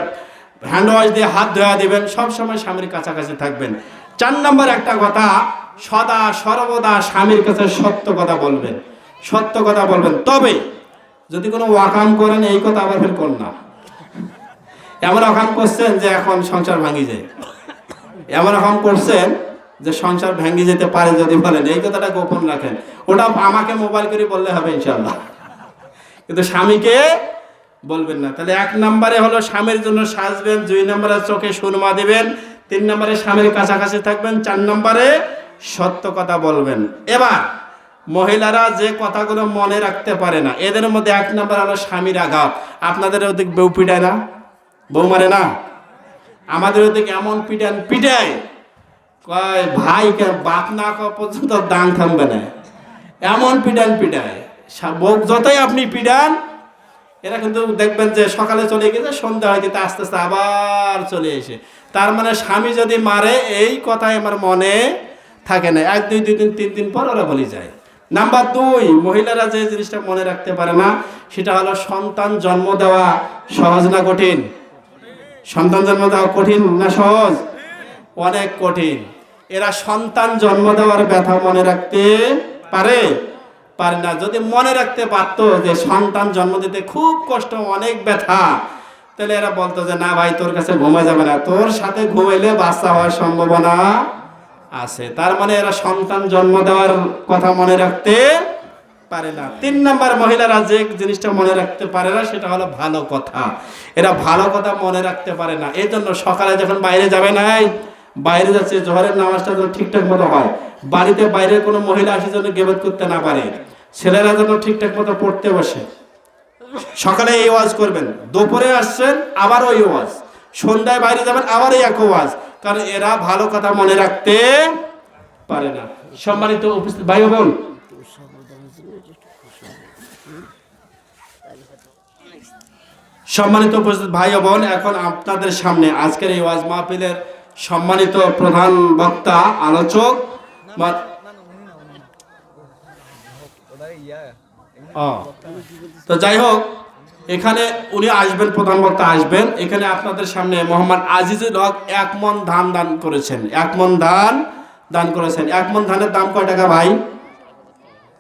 হ্যান্ড ওয়াশ দিয়ে হাত ধোয়া দেবেন, সবসময় স্বামীর কাছাকাছি থাকবেন। 4 নম্বর একটা কথা, সদা সর্বদা স্বামীর কাছে সত্য কথা বলবেন। সত্য কথা বলবেন। তবে যদি কোনো ওয়াকাম করেন, এই কথা আবার ফের কর না। এমন ওয়াকাম করছেন যে এখন সংসার ভাঙি যায়, এমন ওয়াকাম করছেন যে সংসার ভেঙে যেতে পারে, যদি বলেন এই কথাটা গোপন রাখেন। ওটা আমাকে মোবাইল করে বললে হবে ইনশাআল্লাহ, কিন্তু স্বামীকে বলবেন না। তাহলে 1 নম্বরে হলো স্বামীর জন্য সাজবেন, 2 নম্বরে চোখে সুরমা দিবেন, 3 নম্বরে স্বামীর কাছাকাছি থাকবেন, 4 নম্বরে সত্য কথা বলবেন। এবার মহিলারা যে কথাগুলো মনে রাখতে পারে না, এদের মধ্যে 1 নম্বর হলো স্বামীর আঘাত। আপনাদের ওদিক বউ পিটায় না? বউ মারে না? আমাদের ওদিক এমন পিটায় কয় ভাই বাপ না কওয়া পর্যন্ত দান থামবে না, এমন পিটায়। বউ যতই আপনি পিটান, এরা কিন্তু দেখবেন যে সকালে চলে গেছে, সন্ধ্যা হয়ে যেতে আস্তে আস্তে আবার চলে এসে। তার মানে স্বামী যদি মারে এই কথাই আমার মনে থাকে না, 1 2 3 দিন পর ওরা বলে যায়। নাম্বার 2, মহিলারা যে জিনিসটা মনে রাখতে পারে না সেটা হলো সন্তান জন্ম দেওয়া সহজ না কঠিন? সন্তান জন্ম দেওয়া কঠিন না সহজ? অনেক কঠিন। এরা সন্তান জন্ম দেওয়ার ব্যথা মনে রাখতে পারে না। যদি মনে রাখতে পারতো যে সন্তান জন্ম দিতে খুব কষ্ট, অনেক ব্যথা, তাহলে এরা বলতো যে না ভাই তোর কাছে ঘুমা যাবে না, তোর সাথে ঘুমাইলে বাচ্চা হওয়ার সম্ভাবনা আছে। তার মানে এরা সন্তান জন্ম দেওয়ার কথা মনে রাখতে পারে না। 3 নম্বর, মহিলারা যে জিনিসটা মনে রাখতে পারে না সেটা হলো ভালো কথা। এরা ভালো কথা মনে রাখতে পারে না। এই জন্য সকালে যখন বাইরে যাবে না, বাইরে যাচ্ছে, জোহরের নামাজটা যেন ঠিকঠাক মতো হয়, বাড়িতে বাইরে কোনো মহিলা আসে যেন গিবত করতে না পারে, ছেলেরা যেন ঠিকঠাক মতো পড়তে বসে। সকালে এই ওয়াজ করবেন, দুপুরে আসছেন আবার ওই ওয়াজ, সন্ধ্যায় বাইরে যাবেন আবার এই এক ওয়াজ, কারণ এরা ভালো কথা মনে রাখতে পারে না। সম্মানিত উপস্থিত ভাই বোন, এখন আপনাদের সামনে আজকের এই ওয়াজ মাহফিলের সম্মানিত প্রধান বক্তা, আলোচক, তো যাই হোক, এখানে উনি আসবেন, প্রধান বক্তা আসবেন। এখানে আপনাদের সামনে মোহাম্মদ আজিজুল হক 1 মণ ধান দান করেছেন। 1 মণ ধান দান করেছেন। 1 মণ ধানের দাম কয় টাকা ভাই?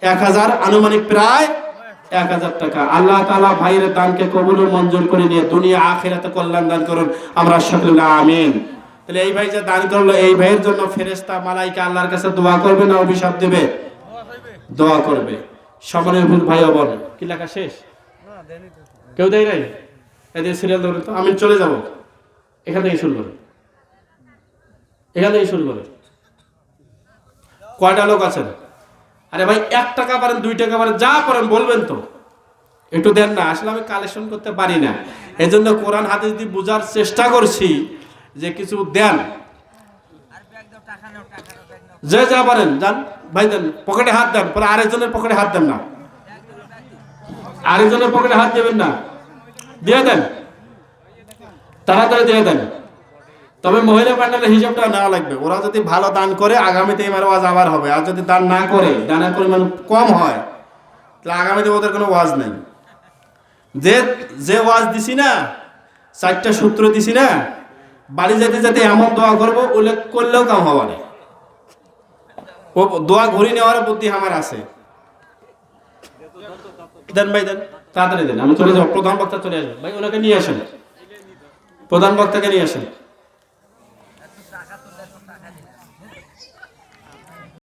1000, আনুমানিক প্রায় 1000 টাকা। আল্লাহ তাআলা ভাইয়ের দানকে কবুল ও মঞ্জুর করে নিয়ে দুনিয়া আখিরাতে কল্যাণ দান করুন, আমরা সকলে আমিন। তাহলে এই ভাই যে দান করলো, এই ভাইয়ের জন্য ফেরেশতা মালাইকা আল্লাহর কাছে দোয়া করবে না অভিশাপ দেবে? দোয়া করবে। সম্মানিত ভাই বোন, কি লেখা শেষ? কেউ দেয় নাই? এদের সিরিয়াল ধরে তো আমি চলে যাব। এখান থেকে শুরু করে, এখান থেকে শুরু করে। কয়টা লোক আছেন? আরে ভাই 1 টাকা পারেন, 2 টাকা পারেন, যা পারেন বলবেন তো, একটু দেন না। আসলে আমি কালেকশন করতে পারি না, এই জন্য কোরআন হাদিস দিয়ে বোঝার চেষ্টা করছি যে কিছু দেন। যে যা পারেন যান ভাই, দেন, পকেটে হাত দেন, পরে আরেকজনের পকেটে হাত দেন না, আরেকজনের পকেটে হাত দেবেন না, দিয়ে দেন, তাড়াতাড়ি দিয়ে দেন। তবে মহিলা প্যান্ডেলের হিসাবটা নেওয়া লাগবে। ওরা যদি ভালো দান করে আগামীতে এবার ওয়াজ আবার হবে, আর যদি দান না করে, দানের পরিমাণ কম হয়, তাহলে আগামীতে ওদের কোনো ওয়াজ নেই। যে যে ওয়াজ দিছি না, 4টা সূত্র দিছি না, বাড়ি যেতে যেতে এমন দোয়া করবো উল্লেখ করলেও কাম হওয়া নেই। ও দোয়া ঘুরি নেওয়ার বুদ্ধি আমার আছে। দেন ভাই দেন, তাড়াতাড়ি দেন, আমি চলে যাবো। প্রধান বক্তা চলে আসবে ভাই, ওনাকে নিয়ে আসেন, প্রধান বক্তাকে নিয়ে আসেন।